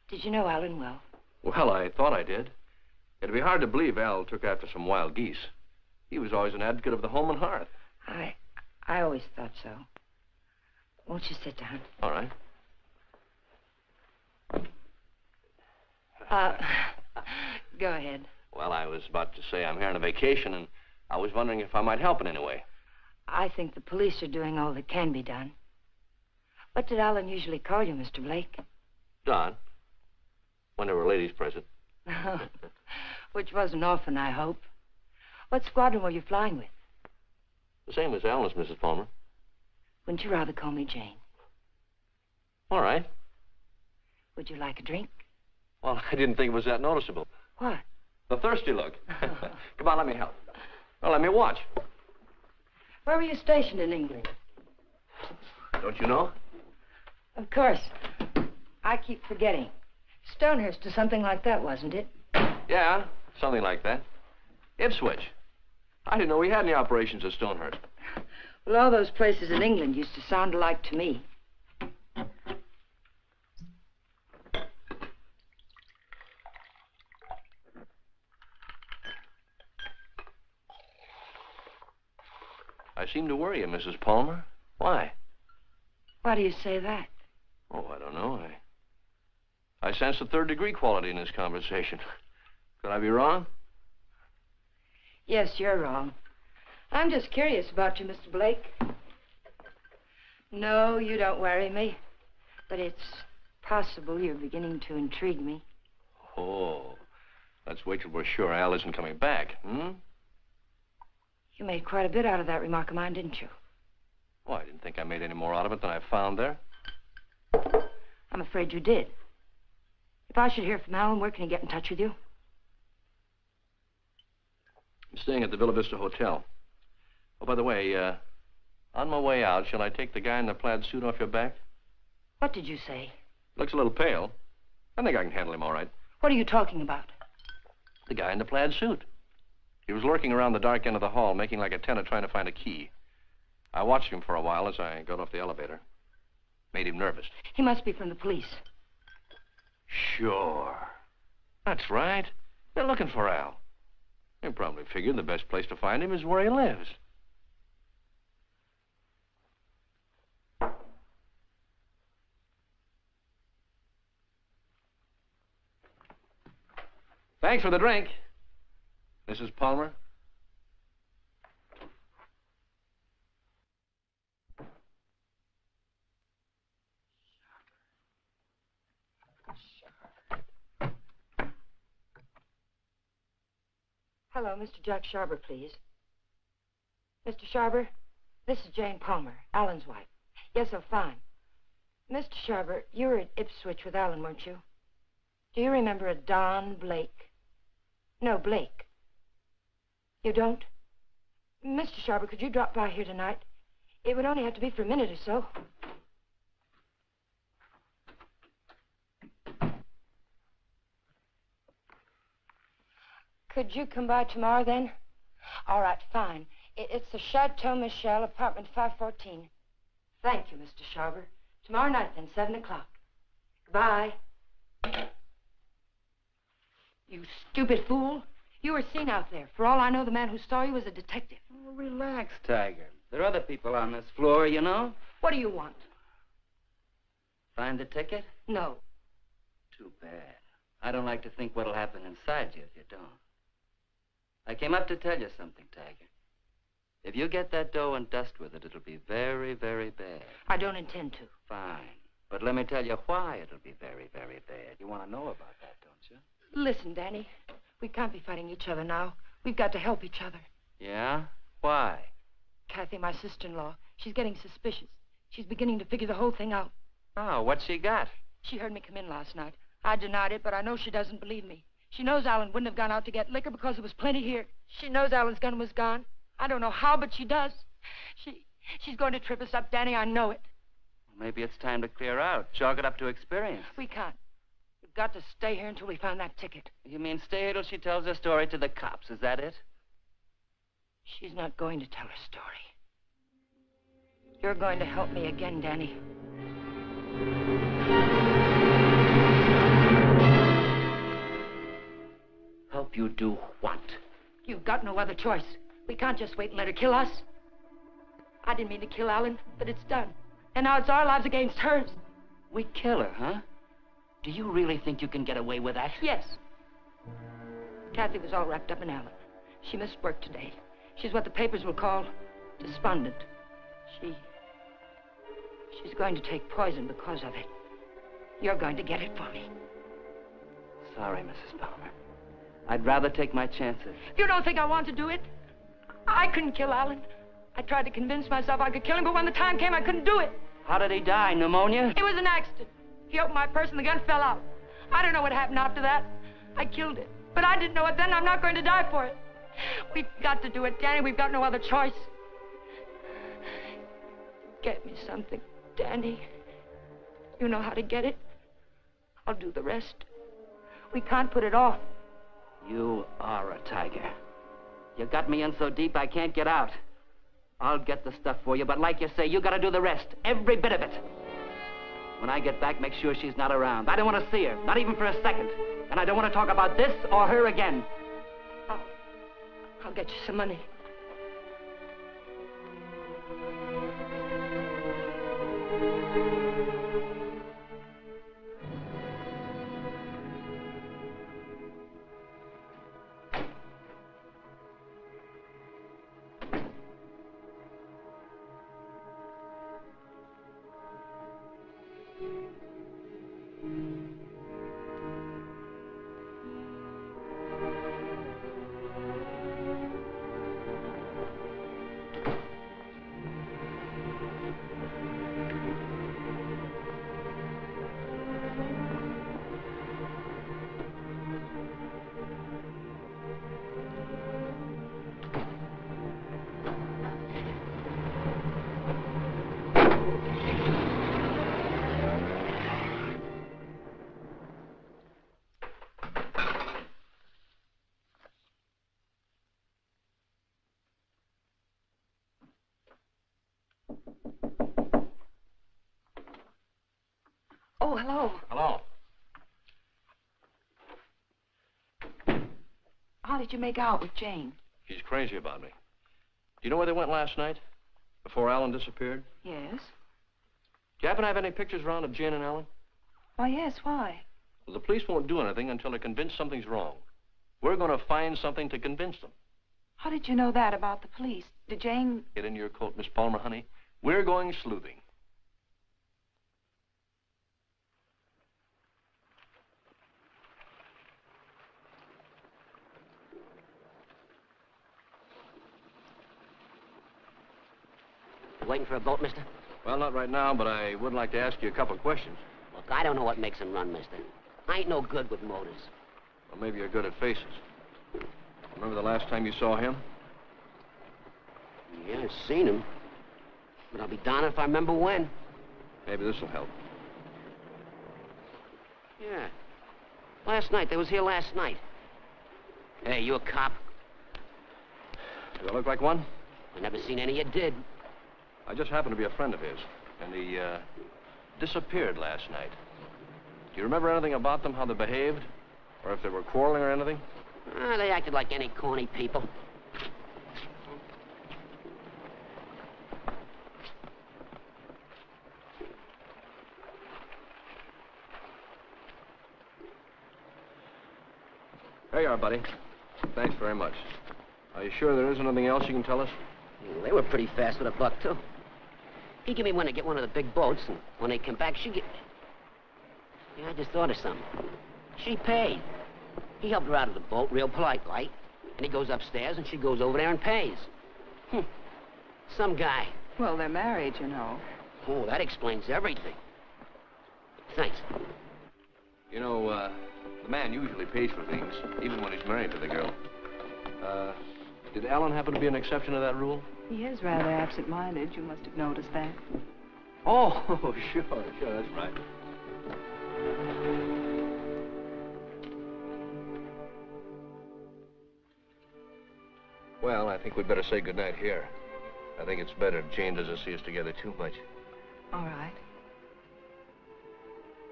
Did you know Alan well? Well, I thought I did. It'd be hard to believe Al took after some wild geese. He was always an advocate of the home and hearth. I always thought so. Won't you sit down? All right. Go ahead. Well, I was about to say I'm here on a vacation, and I was wondering if I might help in any way. I think the police are doing all that can be done. What did Alan usually call you, Mr. Blake? Don. When there were ladies present. Which wasn't often, I hope. What squadron were you flying with? The same as Alan's, Mrs. Palmer. Wouldn't you rather call me Jane? All right. Would you like a drink? Well, I didn't think it was that noticeable. What? The thirsty look. Come on, let me help. Well, let me watch. Where were you stationed in England? Don't you know? Of course. I keep forgetting. Stonehurst or something like that, wasn't it? Yeah, something like that. Ipswich. I didn't know we had any operations at Stonehurst. Well, all those places in England used to sound alike to me. I seem to worry you, Mrs. Palmer. Why? Why do you say that? Oh, I don't know. I sense a third-degree quality in this conversation. Could I be wrong? Yes, you're wrong. I'm just curious about you, Mr. Blake. No, you don't worry me. But it's possible you're beginning to intrigue me. Oh, let's wait till we're sure Al isn't coming back, hmm? You made quite a bit out of that remark of mine, didn't you? Well, I didn't think I made any more out of it than I found there. I'm afraid you did. If I should hear from Alan, where can he get in touch with you? I'm staying at the Villa Vista Hotel. Oh, by the way, on my way out, shall I take the guy in the plaid suit off your back? What did you say? Looks a little pale. I think I can handle him all right. What are you talking about? The guy in the plaid suit. He was lurking around the dark end of the hall, making like a tenant trying to find a key. I watched him for a while as I got off the elevator. Made him nervous. He must be from the police. Sure. That's right. They're looking for Al. They probably figured the best place to find him is where he lives. Thanks for the drink, Mrs. Palmer. Hello, Mr. Jack Sharber, please. Mr. Sharber, this is Jane Palmer, Alan's wife. Yes, oh, fine. Mr. Sharber, you were at Ipswich with Alan, weren't you? Do you remember a Don Blake? No, Blake. You don't? Mr. Sharber, could you drop by here tonight? It would only have to be for a minute or so. Could you come by tomorrow, then? All right, fine. It's the Chateau Michel, apartment 514. Thank you, Mr. Sharber. Tomorrow night, then, 7 o'clock. Goodbye. You stupid fool. You were seen out there. For all I know, the man who saw you was a detective. Oh, relax, Tiger. There are other people on this floor, you know. What do you want? Find the ticket? No. Too bad. I don't like to think what'll happen inside you if you don't. I came up to tell you something, Tiger. If you get that dough and dust with it, it'll be very, very bad. I don't intend to. Fine. But let me tell you why it'll be very, very bad. You want to know about that, don't you? Listen, Danny. We can't be fighting each other now. We've got to help each other. Yeah? Why? Kathy, my sister-in-law, she's getting suspicious. She's beginning to figure the whole thing out. Oh, what's she got? She heard me come in last night. I denied it, but I know she doesn't believe me. She knows Alan wouldn't have gone out to get liquor because there was plenty here. She knows Alan's gun was gone. I don't know how, but she does. She's going to trip us up, Danny. I know it. Maybe it's time to clear out. Chalk it up to experience. We can't. got to stay here until we find that ticket. You mean stay here till she tells her story to the cops, is that it? She's not going to tell her story. You're going to help me again, Danny. Help you do what? You've got no other choice. We can't just wait and let her kill us. I didn't mean to kill Alan, but it's done. And now it's our lives against hers. We kill her, huh? Do you really think you can get away with that? Yes. Kathy was all wrapped up in Alan. She missed work today. She's what the papers will call despondent. She's going to take poison because of it. You're going to get it for me. Sorry, Mrs. Palmer. I'd rather take my chances. You don't think I want to do it? I couldn't kill Alan. I tried to convince myself I could kill him, but when the time came, I couldn't do it. How did he die? Pneumonia? It was an accident. He opened my purse and the gun fell out. I don't know what happened after that. I killed it. But I didn't know it then. I'm not going to die for it. We've got to do it, Danny. We've got no other choice. Get me something, Danny. You know how to get it. I'll do the rest. We can't put it off. You are a tiger. You got me in so deep I can't get out. I'll get the stuff for you, but like you say, you gotta do the rest. Every bit of it. When I get back, make sure she's not around. I don't want to see her, not even for a second. And I don't want to talk about this or her again. I'll get you some money. Oh, hello. Hello. How did you make out with Jane? She's crazy about me. Do you know where they went last night? Before Alan disappeared? Yes. Do you happen to have any pictures around of Jane and Alan? Why, yes, why? Well, the police won't do anything until they're convinced something's wrong. We're going to find something to convince them. How did you know that about the police? Did Jane... Get in your coat, Miss Palmer, honey. We're going sleuthing. Waiting for a boat, mister? Well, not right now, but I would like to ask you a couple of questions. Look, I don't know what makes them run, mister. I ain't no good with motors. Well, maybe you're good at faces. Remember the last time you saw him? Yeah, I've seen him. But I'll be darned if I remember when. Maybe this will help. Yeah. Last night. They was here last night. Hey, you a cop? Do I look like one? I never seen any you did. I just happened to be a friend of his, and he disappeared last night. Do you remember anything about them, how they behaved? Or if they were quarreling or anything? They acted like any corny people. There you are, buddy. Thanks very much. Are you sure there isn't anything else you can tell us? They were pretty fast with a buck, too. He gave me one to get one of the big boats, and when they come back, she get... Yeah, I just thought of something. She paid. He helped her out of the boat, real polite, like. And he goes upstairs, and she goes over there and pays. Some guy. Well, they're married, you know. Oh, that explains everything. Thanks. You know, the man usually pays for things, even when he's married to the girl. Did Alan happen to be an exception to that rule? He is rather absent-minded. You must have noticed that. Oh, sure, that's right. Well, I think we'd better say goodnight here. I think it's better if Jane doesn't see us together too much. All right.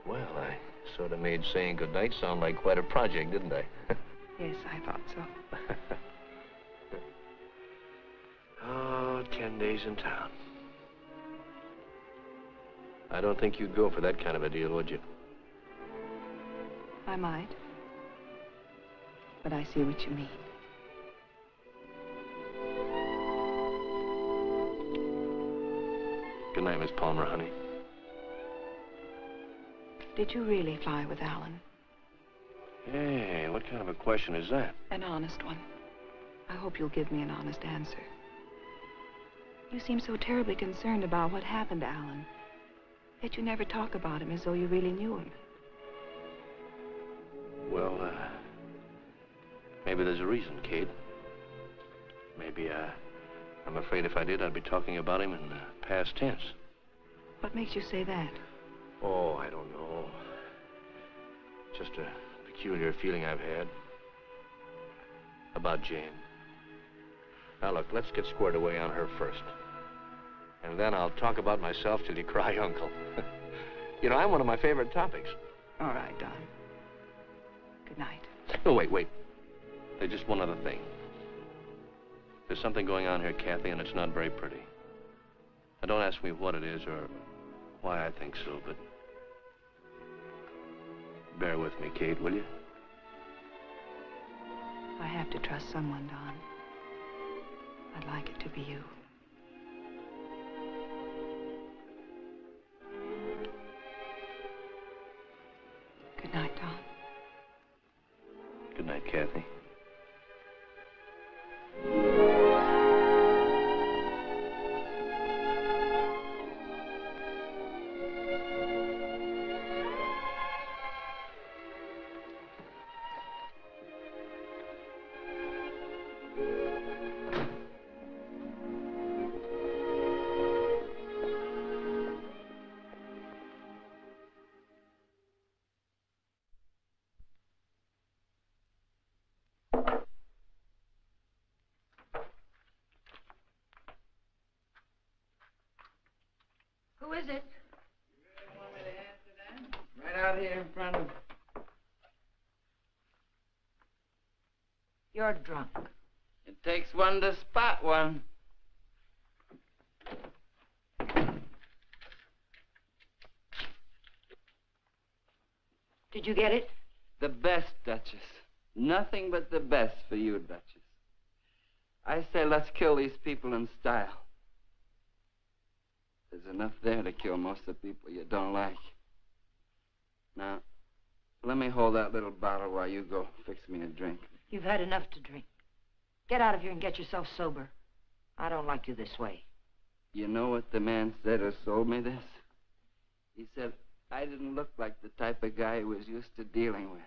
Well, I sort of made saying goodnight sound like quite a project, didn't I? Yes, I thought so. Oh, 10 days in town. I don't think you'd go for that kind of a deal, would you? I might. But I see what you mean. Good night, Miss Palmer, honey. Did you really fly with Alan? Hey, what kind of a question is that? An honest one. I hope you'll give me an honest answer. You seem so terribly concerned about what happened to Alan. Yet you never talk about him as though you really knew him. Well, maybe there's a reason, Kate. Maybe, I'm afraid if I did, I'd be talking about him in past tense. What makes you say that? Oh, I don't know. Just a peculiar feeling I've had about Jane. Now, look, let's get squared away on her first. And then I'll talk about myself till you cry uncle. You know, I'm one of my favorite topics. All right, Don. Good night. Oh, wait. There's just one other thing. There's something going on here, Kathy, and it's not very pretty. Now, don't ask me what it is or why I think so, but bear with me, Kate, will you? I have to trust someone, Don. I'd like it to be you. Good night, Don. Good night, Kathy. Who is it? Right out here in front of... You're drunk. It takes one to spot one. Did you get it? The best, Duchess. Nothing but the best for you, Duchess. I say let's kill these people in style. There's enough there to kill most of the people you don't like. Now, let me hold that little bottle while you go fix me a drink. You've had enough to drink. Get out of here and get yourself sober. I don't like you this way. You know what the man said who sold me this? He said I didn't look like the type of guy he was used to dealing with.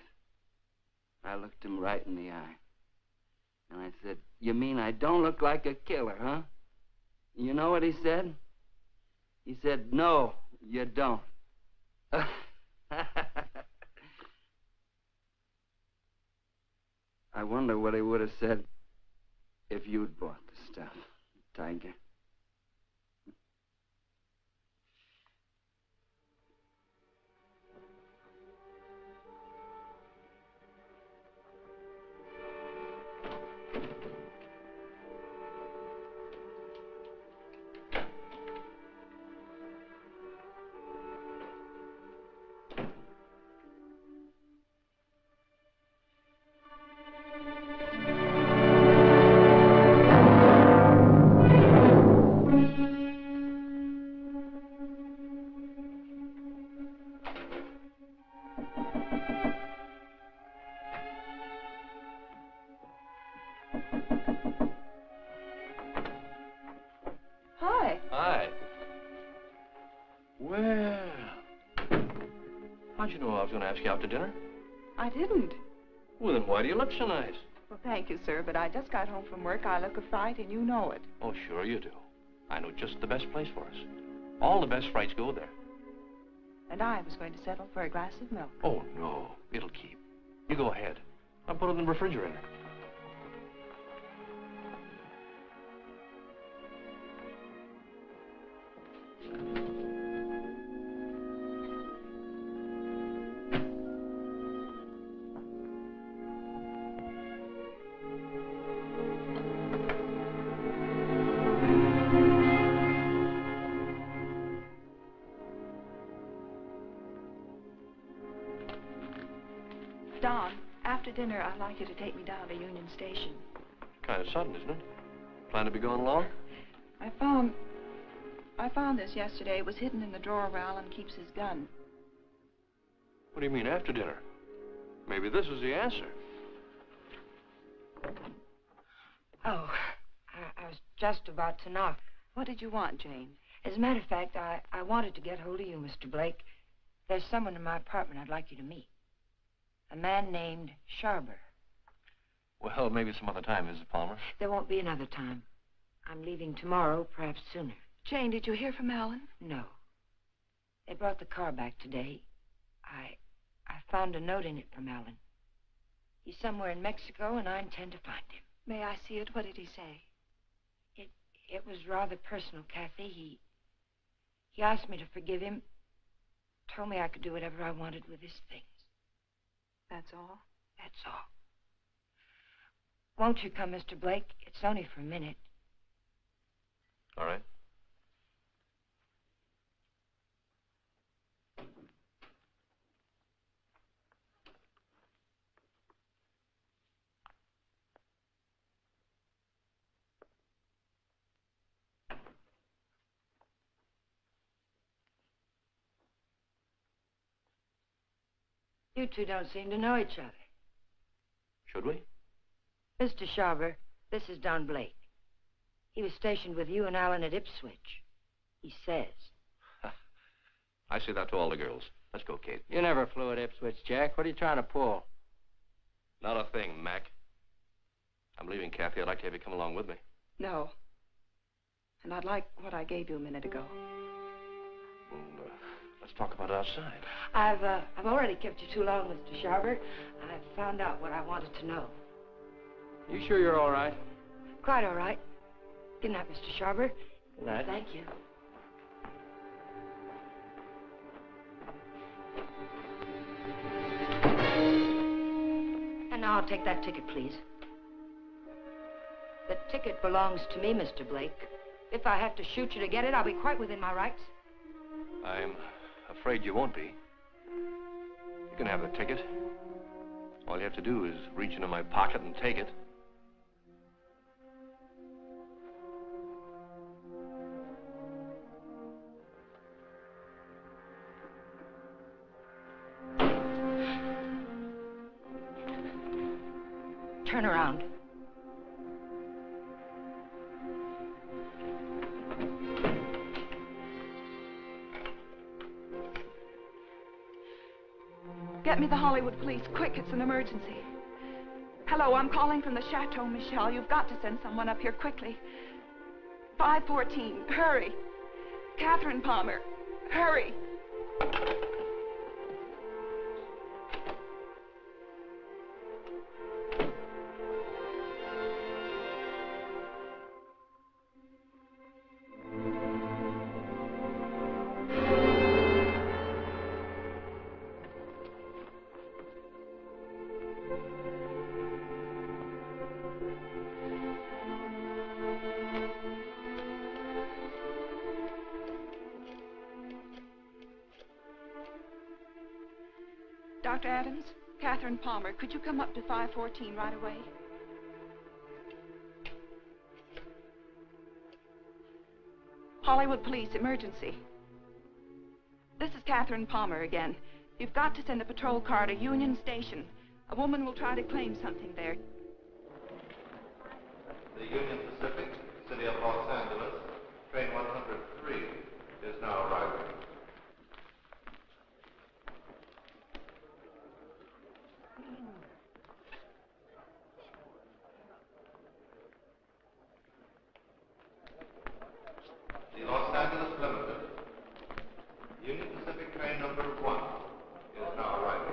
I looked him right in the eye. And I said, you mean I don't look like a killer, huh? You know what he said? He said, no, you don't. I wonder what he would have said if you'd bought the stuff, Tiger. Hi. Well, how'd you know I was going to ask you out to dinner? I didn't. Well, then why do you look so nice? Well, thank you, sir, but I just got home from work. I look a fright, and you know it. Oh, sure you do. I know just the best place for us. All the best frights go there. And I was going to settle for a glass of milk. Oh, no. It'll keep. You go ahead. I'll put it in the refrigerator. Don, after dinner, I'd like you to take me down to Union Station. Kind of sudden, isn't it? Plan to be gone long? I found this yesterday. It was hidden in the drawer where Alan keeps his gun. What do you mean, after dinner? Maybe this is the answer. Oh, I was just about to knock. What did you want, Jane? As a matter of fact, I wanted to get hold of you, Mr. Blake. There's someone in my apartment I'd like you to meet. A man named Sharber. Well, maybe some other time, Mrs. Palmer. There won't be another time. I'm leaving tomorrow, perhaps sooner. Jane, did you hear from Alan? No. They brought the car back today. I found a note in it from Alan. He's somewhere in Mexico, and I intend to find him. May I see it? What did he say? It was rather personal, Kathy. He asked me to forgive him. Told me I could do whatever I wanted with his things. That's all? That's all. Won't you come, Mr. Blake? It's only for a minute. All right. You two don't seem to know each other. Should we? Mr. Sharber, this is Don Blake. He was stationed with you and Alan at Ipswich. He says. I say that to all the girls. Let's go, Kate. You never flew at Ipswich, Jack. What are you trying to pull? Not a thing, Mac. I'm leaving, Kathy. I'd like to have you come along with me. No. And I'd like what I gave you a minute ago. Well, let's talk about it outside. I've already kept you too long, Mr. Sharber. I've found out what I wanted to know. You sure you're all right? Quite all right. Good night, Mr. Sharber. Good night. Thank you. And now I'll take that ticket, please. The ticket belongs to me, Mr. Blake. If I have to shoot you to get it, I'll be quite within my rights. I'm afraid you won't be. You can have the ticket. All you have to do is reach into my pocket and take it. Turn around. Get me the Hollywood police, quick, it's an emergency. Hello, I'm calling from the Chateau Michel. You've got to send someone up here quickly. 514, hurry. Catherine Palmer, hurry. Dr. Adams, Catherine Palmer, could you come up to 514 right away? Hollywood police, emergency. This is Catherine Palmer again. You've got to send a patrol car to Union Station. A woman will try to claim something there. The Union Pacific, City of Los Angeles, train 103 is now arriving. The Los Angeles Limited, Union Pacific train number 1 is now arriving.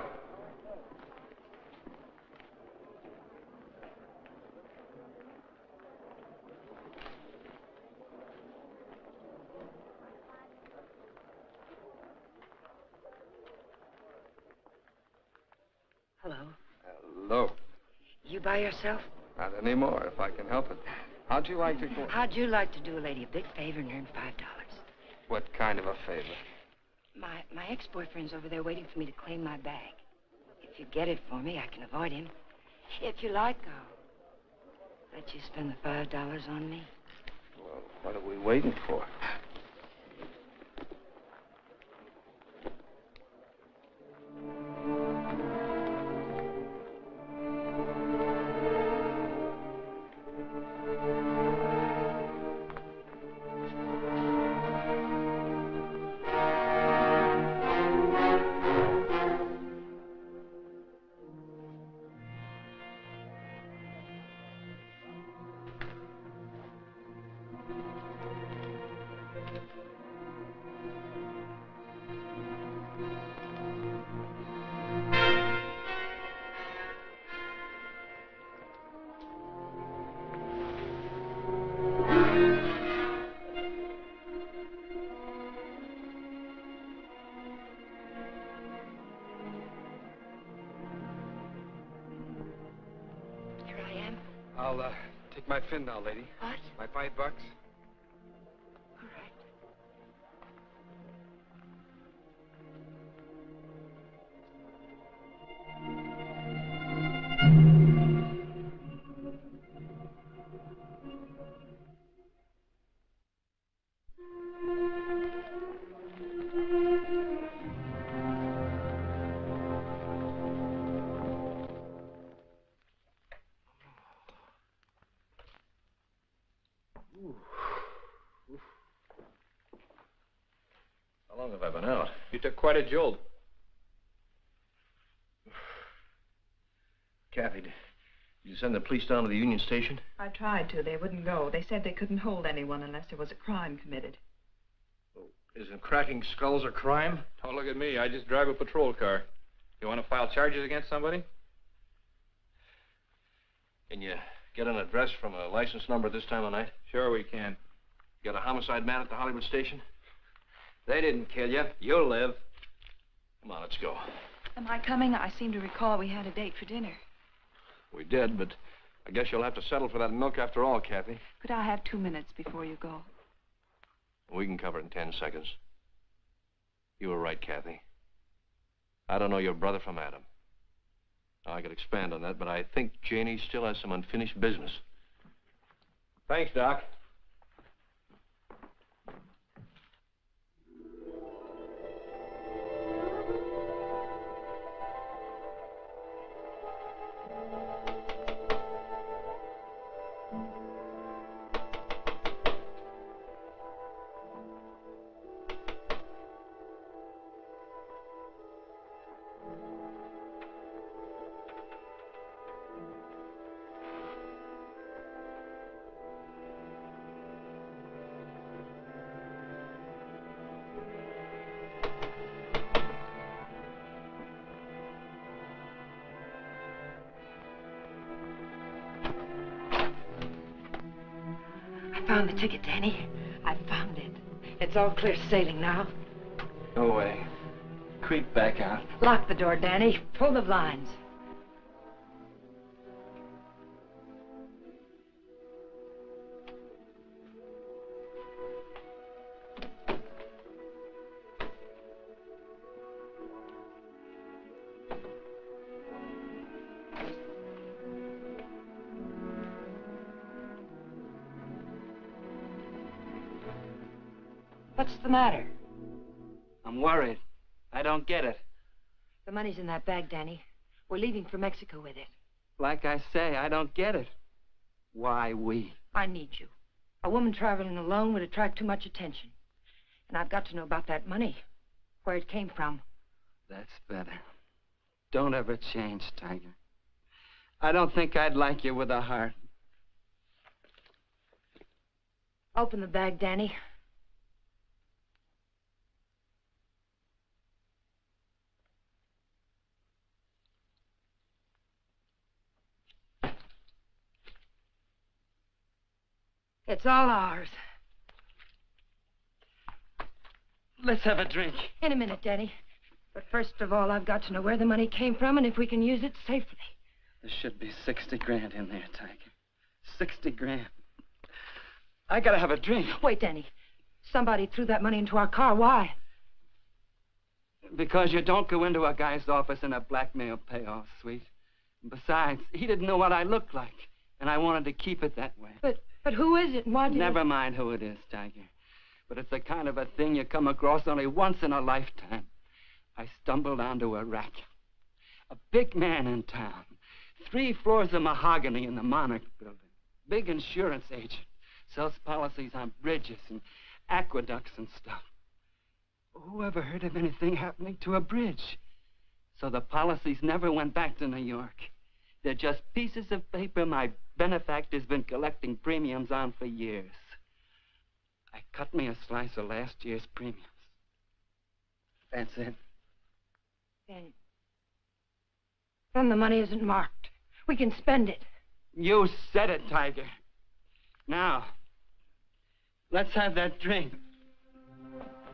Hello. Hello. You by yourself? Not anymore, if I can help it. How'd you like to... How'd you like to do a lady a big favor and earn $5? What kind of a favor? My ex-boyfriend's over there waiting for me to claim my bag. If you get it for me, I can avoid him. If you like, I'll let you spend the $5 on me. Well, what are we waiting for? I'll take my fin now, lady. What? My $5. All right. How long have I been out? You took quite a jolt. Kathy, did you send the police down to the Union Station? I tried to. They wouldn't go. They said they couldn't hold anyone unless there was a crime committed. Oh, isn't cracking skulls a crime? Don't look at me. I just drive a patrol car. You want to file charges against somebody? Can you get an address from a license number this time of night? Sure we can. Got a homicide man at the Hollywood station? They didn't kill you. You'll live. Come on, let's go. Am I coming? I seem to recall we had a date for dinner. We did, but I guess you'll have to settle for that milk after all, Kathy. Could I have 2 minutes before you go? We can cover it in 10 seconds. You were right, Kathy. I don't know your brother from Adam. I could expand on that, but I think Janie still has some unfinished business. Thanks, Doc. Found the ticket, Danny. I found it. It's all clear sailing now. Go away. Creep back out. Lock the door, Danny. Pull the blinds. What's the matter? I'm worried. I don't get it. The money's in that bag, Danny. We're leaving for Mexico with it. Like I say, I don't get it. Why we? I need you. A woman traveling alone would attract too much attention. And I've got to know about that money. Where it came from. That's better. Don't ever change, Tiger. I don't think I'd like you with a heart. Open the bag, Danny. It's all ours. Let's have a drink. In a minute, Danny. But first of all, I've got to know where the money came from and if we can use it safely. There should be 60 grand in there, Tiger. 60 grand. I gotta have a drink. Wait, Danny. Somebody threw that money into our car. Why? Because you don't go into a guy's office in a blackmail payoff, sweet. Besides, he didn't know what I looked like, and I wanted to keep it that way. But who is it and why did Never mind who it is, Tiger. But it's the kind of a thing you come across only once in a lifetime. I stumbled onto a rack. A big man in town. 3 floors of mahogany in the Monarch building. Big insurance agent. Sells policies on bridges and aqueducts and stuff. Who ever heard of anything happening to a bridge? So the policies never went back to New York. They're just pieces of paper my benefactor's been collecting premiums on for years. I cut me a slice of last year's premiums. That's it. Then the money isn't marked. We can spend it. You said it, Tiger. Now, let's have that drink.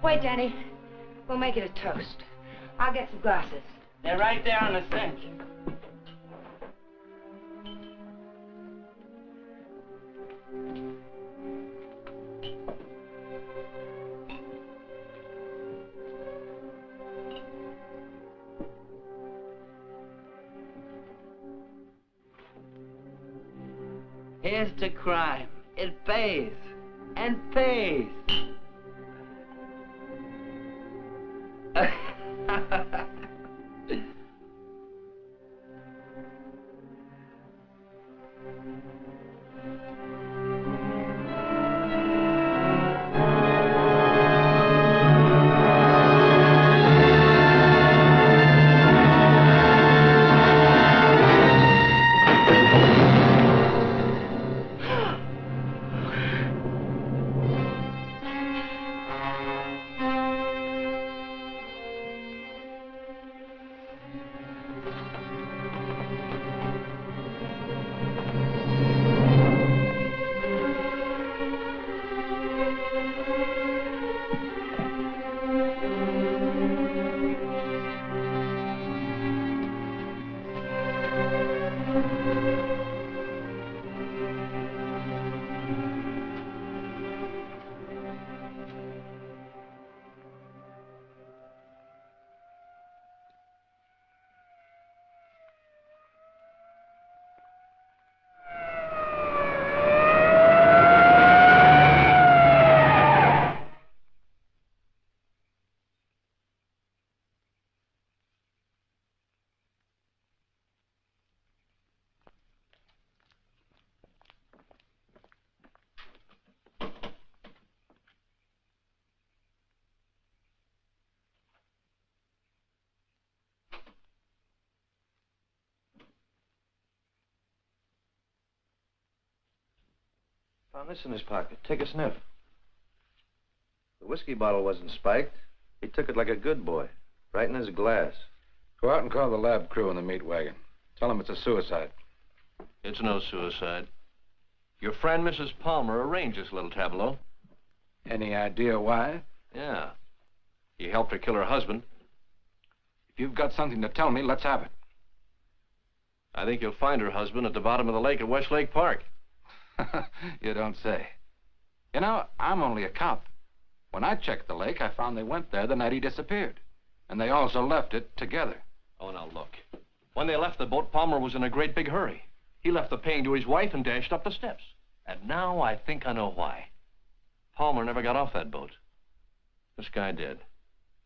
Wait, Danny. We'll make it a toast. I'll get some glasses. They're right there on the sink. Here's to crime. It pays. And pays. Found this in his pocket. Take a sniff. The whiskey bottle wasn't spiked. He took it like a good boy, right in his glass. Go out and call the lab crew in the meat wagon. Tell them it's a suicide. It's no suicide. Your friend, Mrs. Palmer, arranged this little tableau. Any idea why? Yeah. He helped her kill her husband. If you've got something to tell me, let's have it. I think you'll find her husband at the bottom of the lake at Westlake Park. You don't say. You know, I'm only a cop. When I checked the lake, I found they went there the night he disappeared. And they also left it together. Oh, now look. When they left the boat, Palmer was in a great big hurry. He left the paying to his wife and dashed up the steps. And now I think I know why. Palmer never got off that boat. This guy did.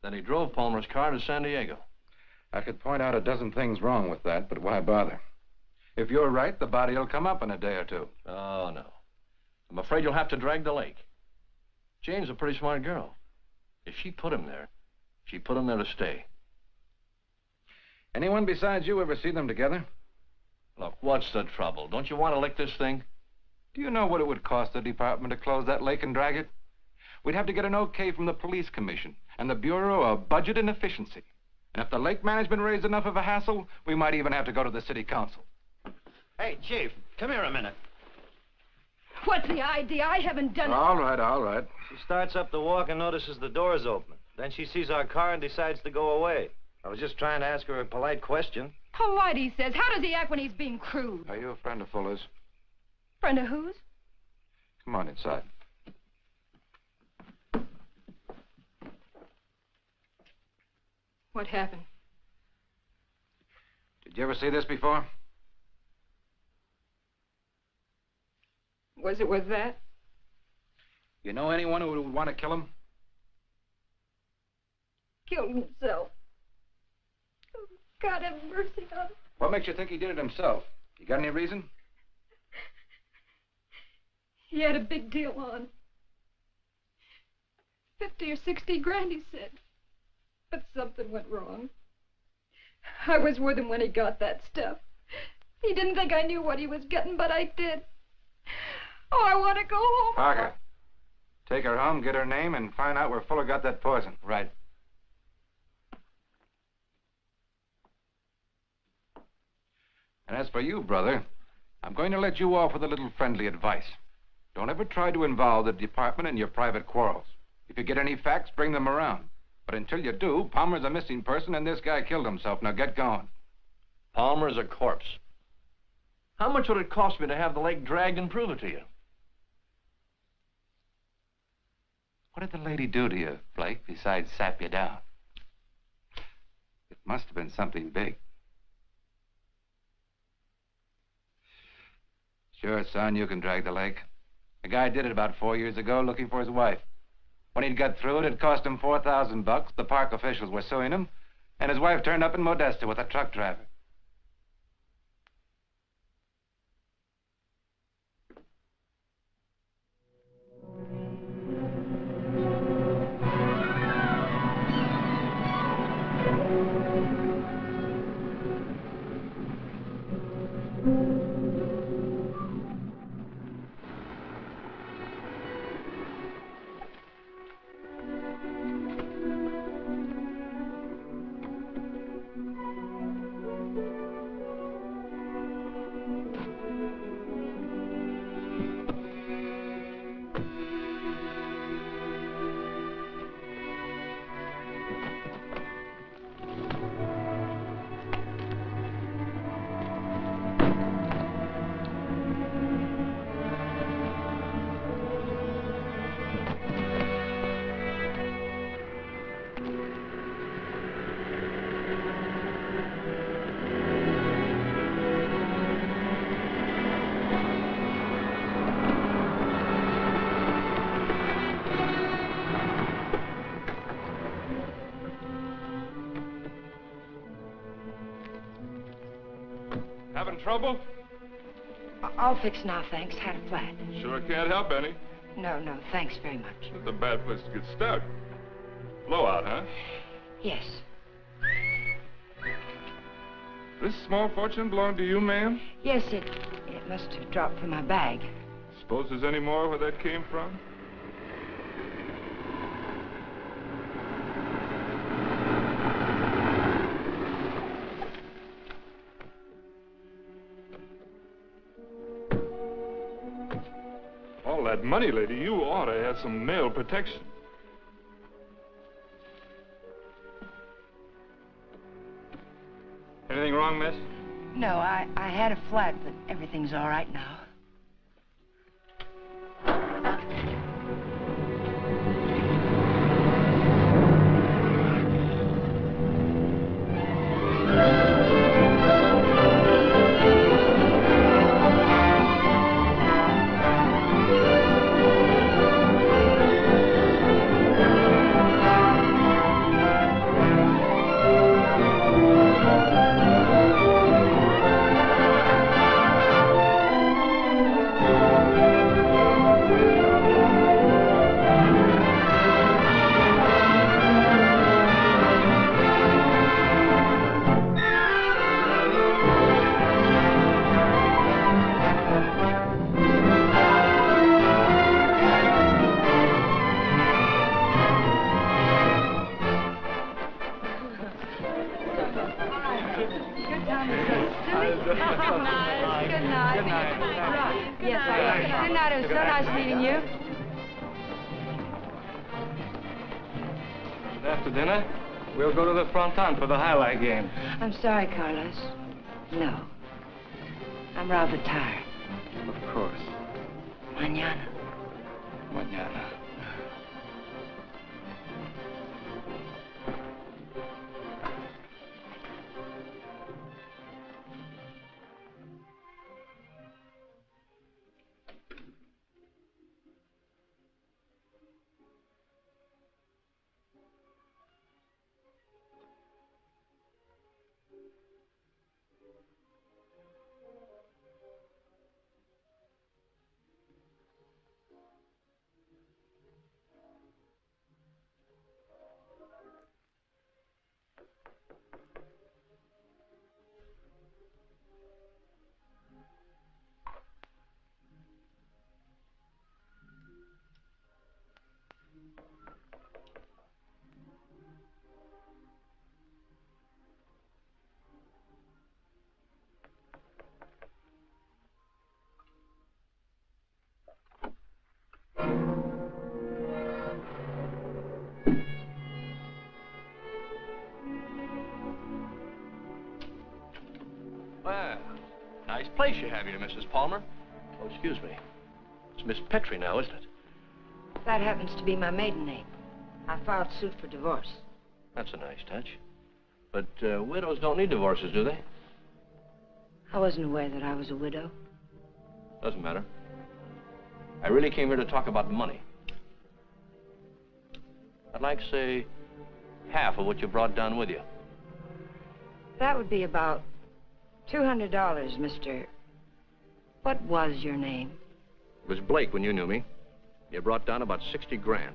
Then he drove Palmer's car to San Diego. I could point out a dozen things wrong with that, but why bother? If you're right, the body will come up in a day or two. Oh, no. I'm afraid you'll have to drag the lake. Jane's a pretty smart girl. If she put him there, she put him there to stay. Anyone besides you ever see them together? Look, what's the trouble? Don't you want to lick this thing? Do you know what it would cost the department to close that lake and drag it? We'd have to get an okay from the police commission and the Bureau of Budget and Efficiency. And if the lake management raised enough of a hassle, we might even have to go to the city council. Hey, Chief, come here a minute. What's the idea? I haven't done it. All right, all right. She starts up the walk and notices the door's open. Then she sees our car and decides to go away. I was just trying to ask her a polite question. Polite, he says. How does he act when he's being crude? Are you a friend of Fuller's? Friend of whose? Come on inside. What happened? Did you ever see this before? Was it with that? You know anyone who would want to kill him? Killed himself. Oh, God have mercy on him. What makes you think he did it himself? You got any reason? He had a big deal on. 50 or 60 grand, he said. But something went wrong. I was with him when he got that stuff. He didn't think I knew what he was getting, but I did. Oh, I want to go home. Parker, take her home, get her name, and find out where Fuller got that poison. Right. And as for you, brother, I'm going to let you off with a little friendly advice. Don't ever try to involve the department in your private quarrels. If you get any facts, bring them around. But until you do, Palmer's a missing person and this guy killed himself. Now get going. Palmer's a corpse. How much would it cost me to have the leg dragged and prove it to you? What did the lady do to you, Blake, besides sap you down? It must have been something big. Sure, son, you can drag the leg. The guy did it about 4 years ago looking for his wife. When he'd got through it cost him $4,000. The park officials were suing him, and his wife turned up in Modesto with a truck driver. Having trouble? All fixed now, thanks. Had a flat. Sure can't help any. No, thanks very much. It's a bad place to get stuck. Blowout, huh? Yes. This small fortune belong to you, ma'am? Yes, it must have dropped from my bag. Suppose there's any more where that came from? All that money, lady, you ought to have some mail protection. Anything wrong, miss? No, I had a flat, but everything's all right now. After dinner? We'll go to the fronton for the highlight game. I'm sorry, Carlos. No. I'm rather tired. Of course. Mañana. Mañana. Well, nice place you have here, Mrs. Palmer. Oh, excuse me. It's Miss Petrie now, isn't it? That happens to be my maiden name. I filed suit for divorce. That's a nice touch. But widows don't need divorces, do they? I wasn't aware that I was a widow. Doesn't matter. I really came here to talk about money. I'd like, say, half of what you brought down with you. That would be about $200, Mr. What was your name? It was Blake when you knew me. You brought down about 60 grand,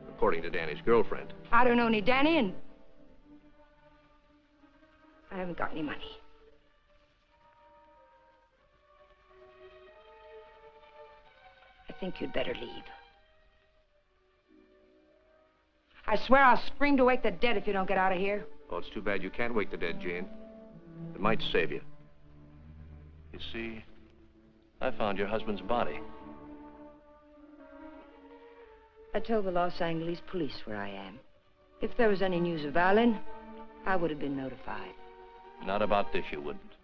according to Danny's girlfriend. I don't know any Danny, and I haven't got any money. I think you'd better leave. I swear I'll scream to wake the dead if you don't get out of here. Oh, it's too bad you can't wake the dead, Jane. It might save you. You see, I found your husband's body. I told the Los Angeles police where I am. If there was any news of Alan, I would have been notified. Not about this, you wouldn't.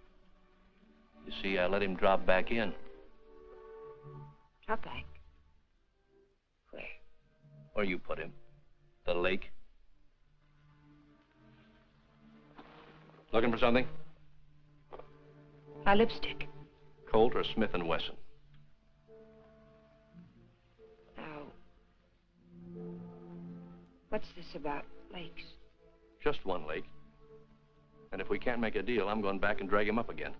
You see, I let him drop back in. Drop back? Where? Where you put him. The lake. Looking for something? My lipstick. Colt or Smith & Wesson? Now, what's this about lakes? Just one lake. And if we can't make a deal, I'm going back and drag him up again.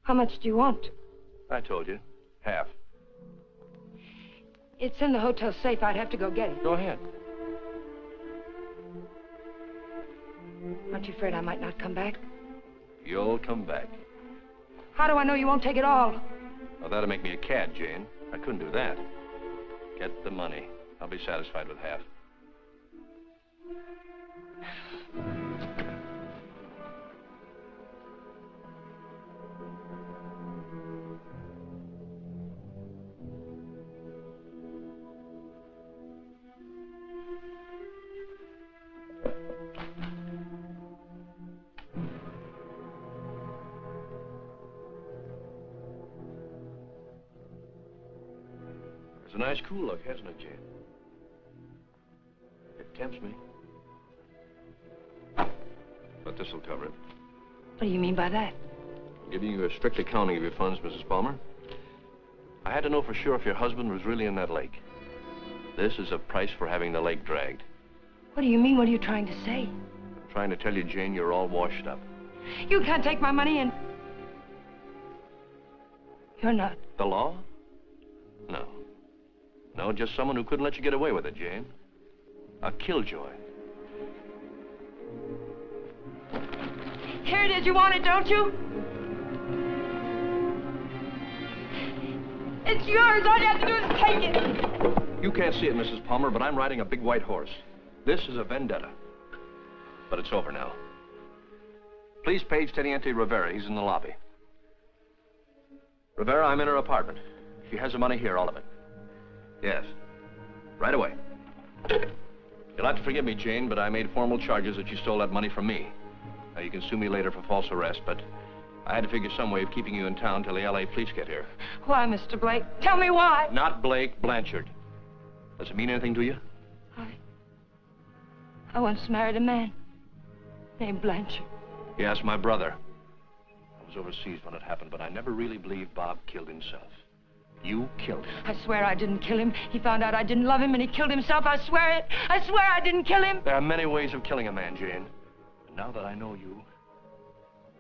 How much do you want? I told you. Half. It's in the hotel safe. I'd have to go get it. Go ahead. Aren't you afraid I might not come back? You'll come back. How do I know you won't take it all? Well, that'll make me a cad, Jane. I couldn't do that. Get the money. I'll be satisfied with half. It's a nice cool look, hasn't it, Jane? It tempts me. But this'll cover it. What do you mean by that? I'm giving you a strict accounting of your funds, Mrs. Palmer. I had to know for sure if your husband was really in that lake. This is a price for having the lake dragged. What do you mean? What are you trying to say? I'm trying to tell you, Jane, you're all washed up. You can't take my money and... You're not. The law? No. No, just someone who couldn't let you get away with it, Jane. A killjoy. Here it is. You want it, don't you? It's yours. All you have to do is take it. You can't see it, Mrs. Palmer, but I'm riding a big white horse. This is a vendetta. But it's over now. Please page Teniente Rivera. He's in the lobby. Rivera, I'm in her apartment. She has the money here, all of it. Yes. Right away. You'll have to forgive me, Jane, but I made formal charges that you stole that money from me. Now, you can sue me later for false arrest, but I had to figure some way of keeping you in town till the L.A. police get here. Why, Mr. Blake? Tell me why. Not Blake, Blanchard. Does it mean anything to you? I once married a man named Blanchard. Yes, my brother. I was overseas when it happened, but I never really believed Bob killed himself. You killed him. I swear I didn't kill him. He found out I didn't love him and he killed himself. I swear it. I swear I didn't kill him. There are many ways of killing a man, Jane. And now that I know you,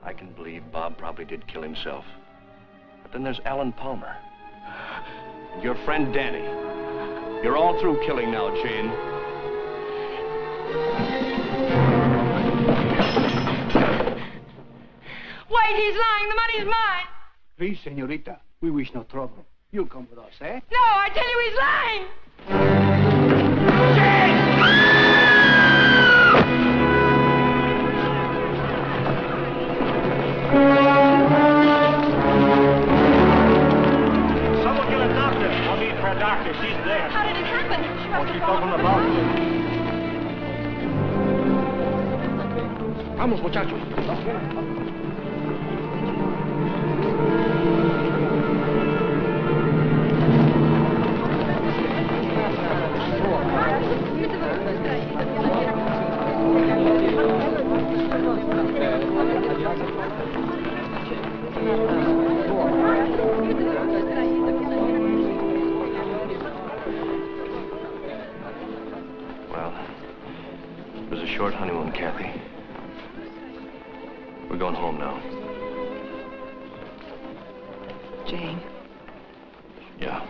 I can believe Bob probably did kill himself. But then there's Alan Palmer. And your friend Danny. You're all through killing now, Jane. Wait, he's lying. The money's mine. Please, señorita, we wish no trouble. You'll come with us, eh? No, I tell you he's lying. Someone get a doctor. I'll need for a doctor. She's there. How did it happen? What's she talking about? Vamos, muchachos. Well, it was a short honeymoon, Kathy. We're going home now. Jane. Yeah.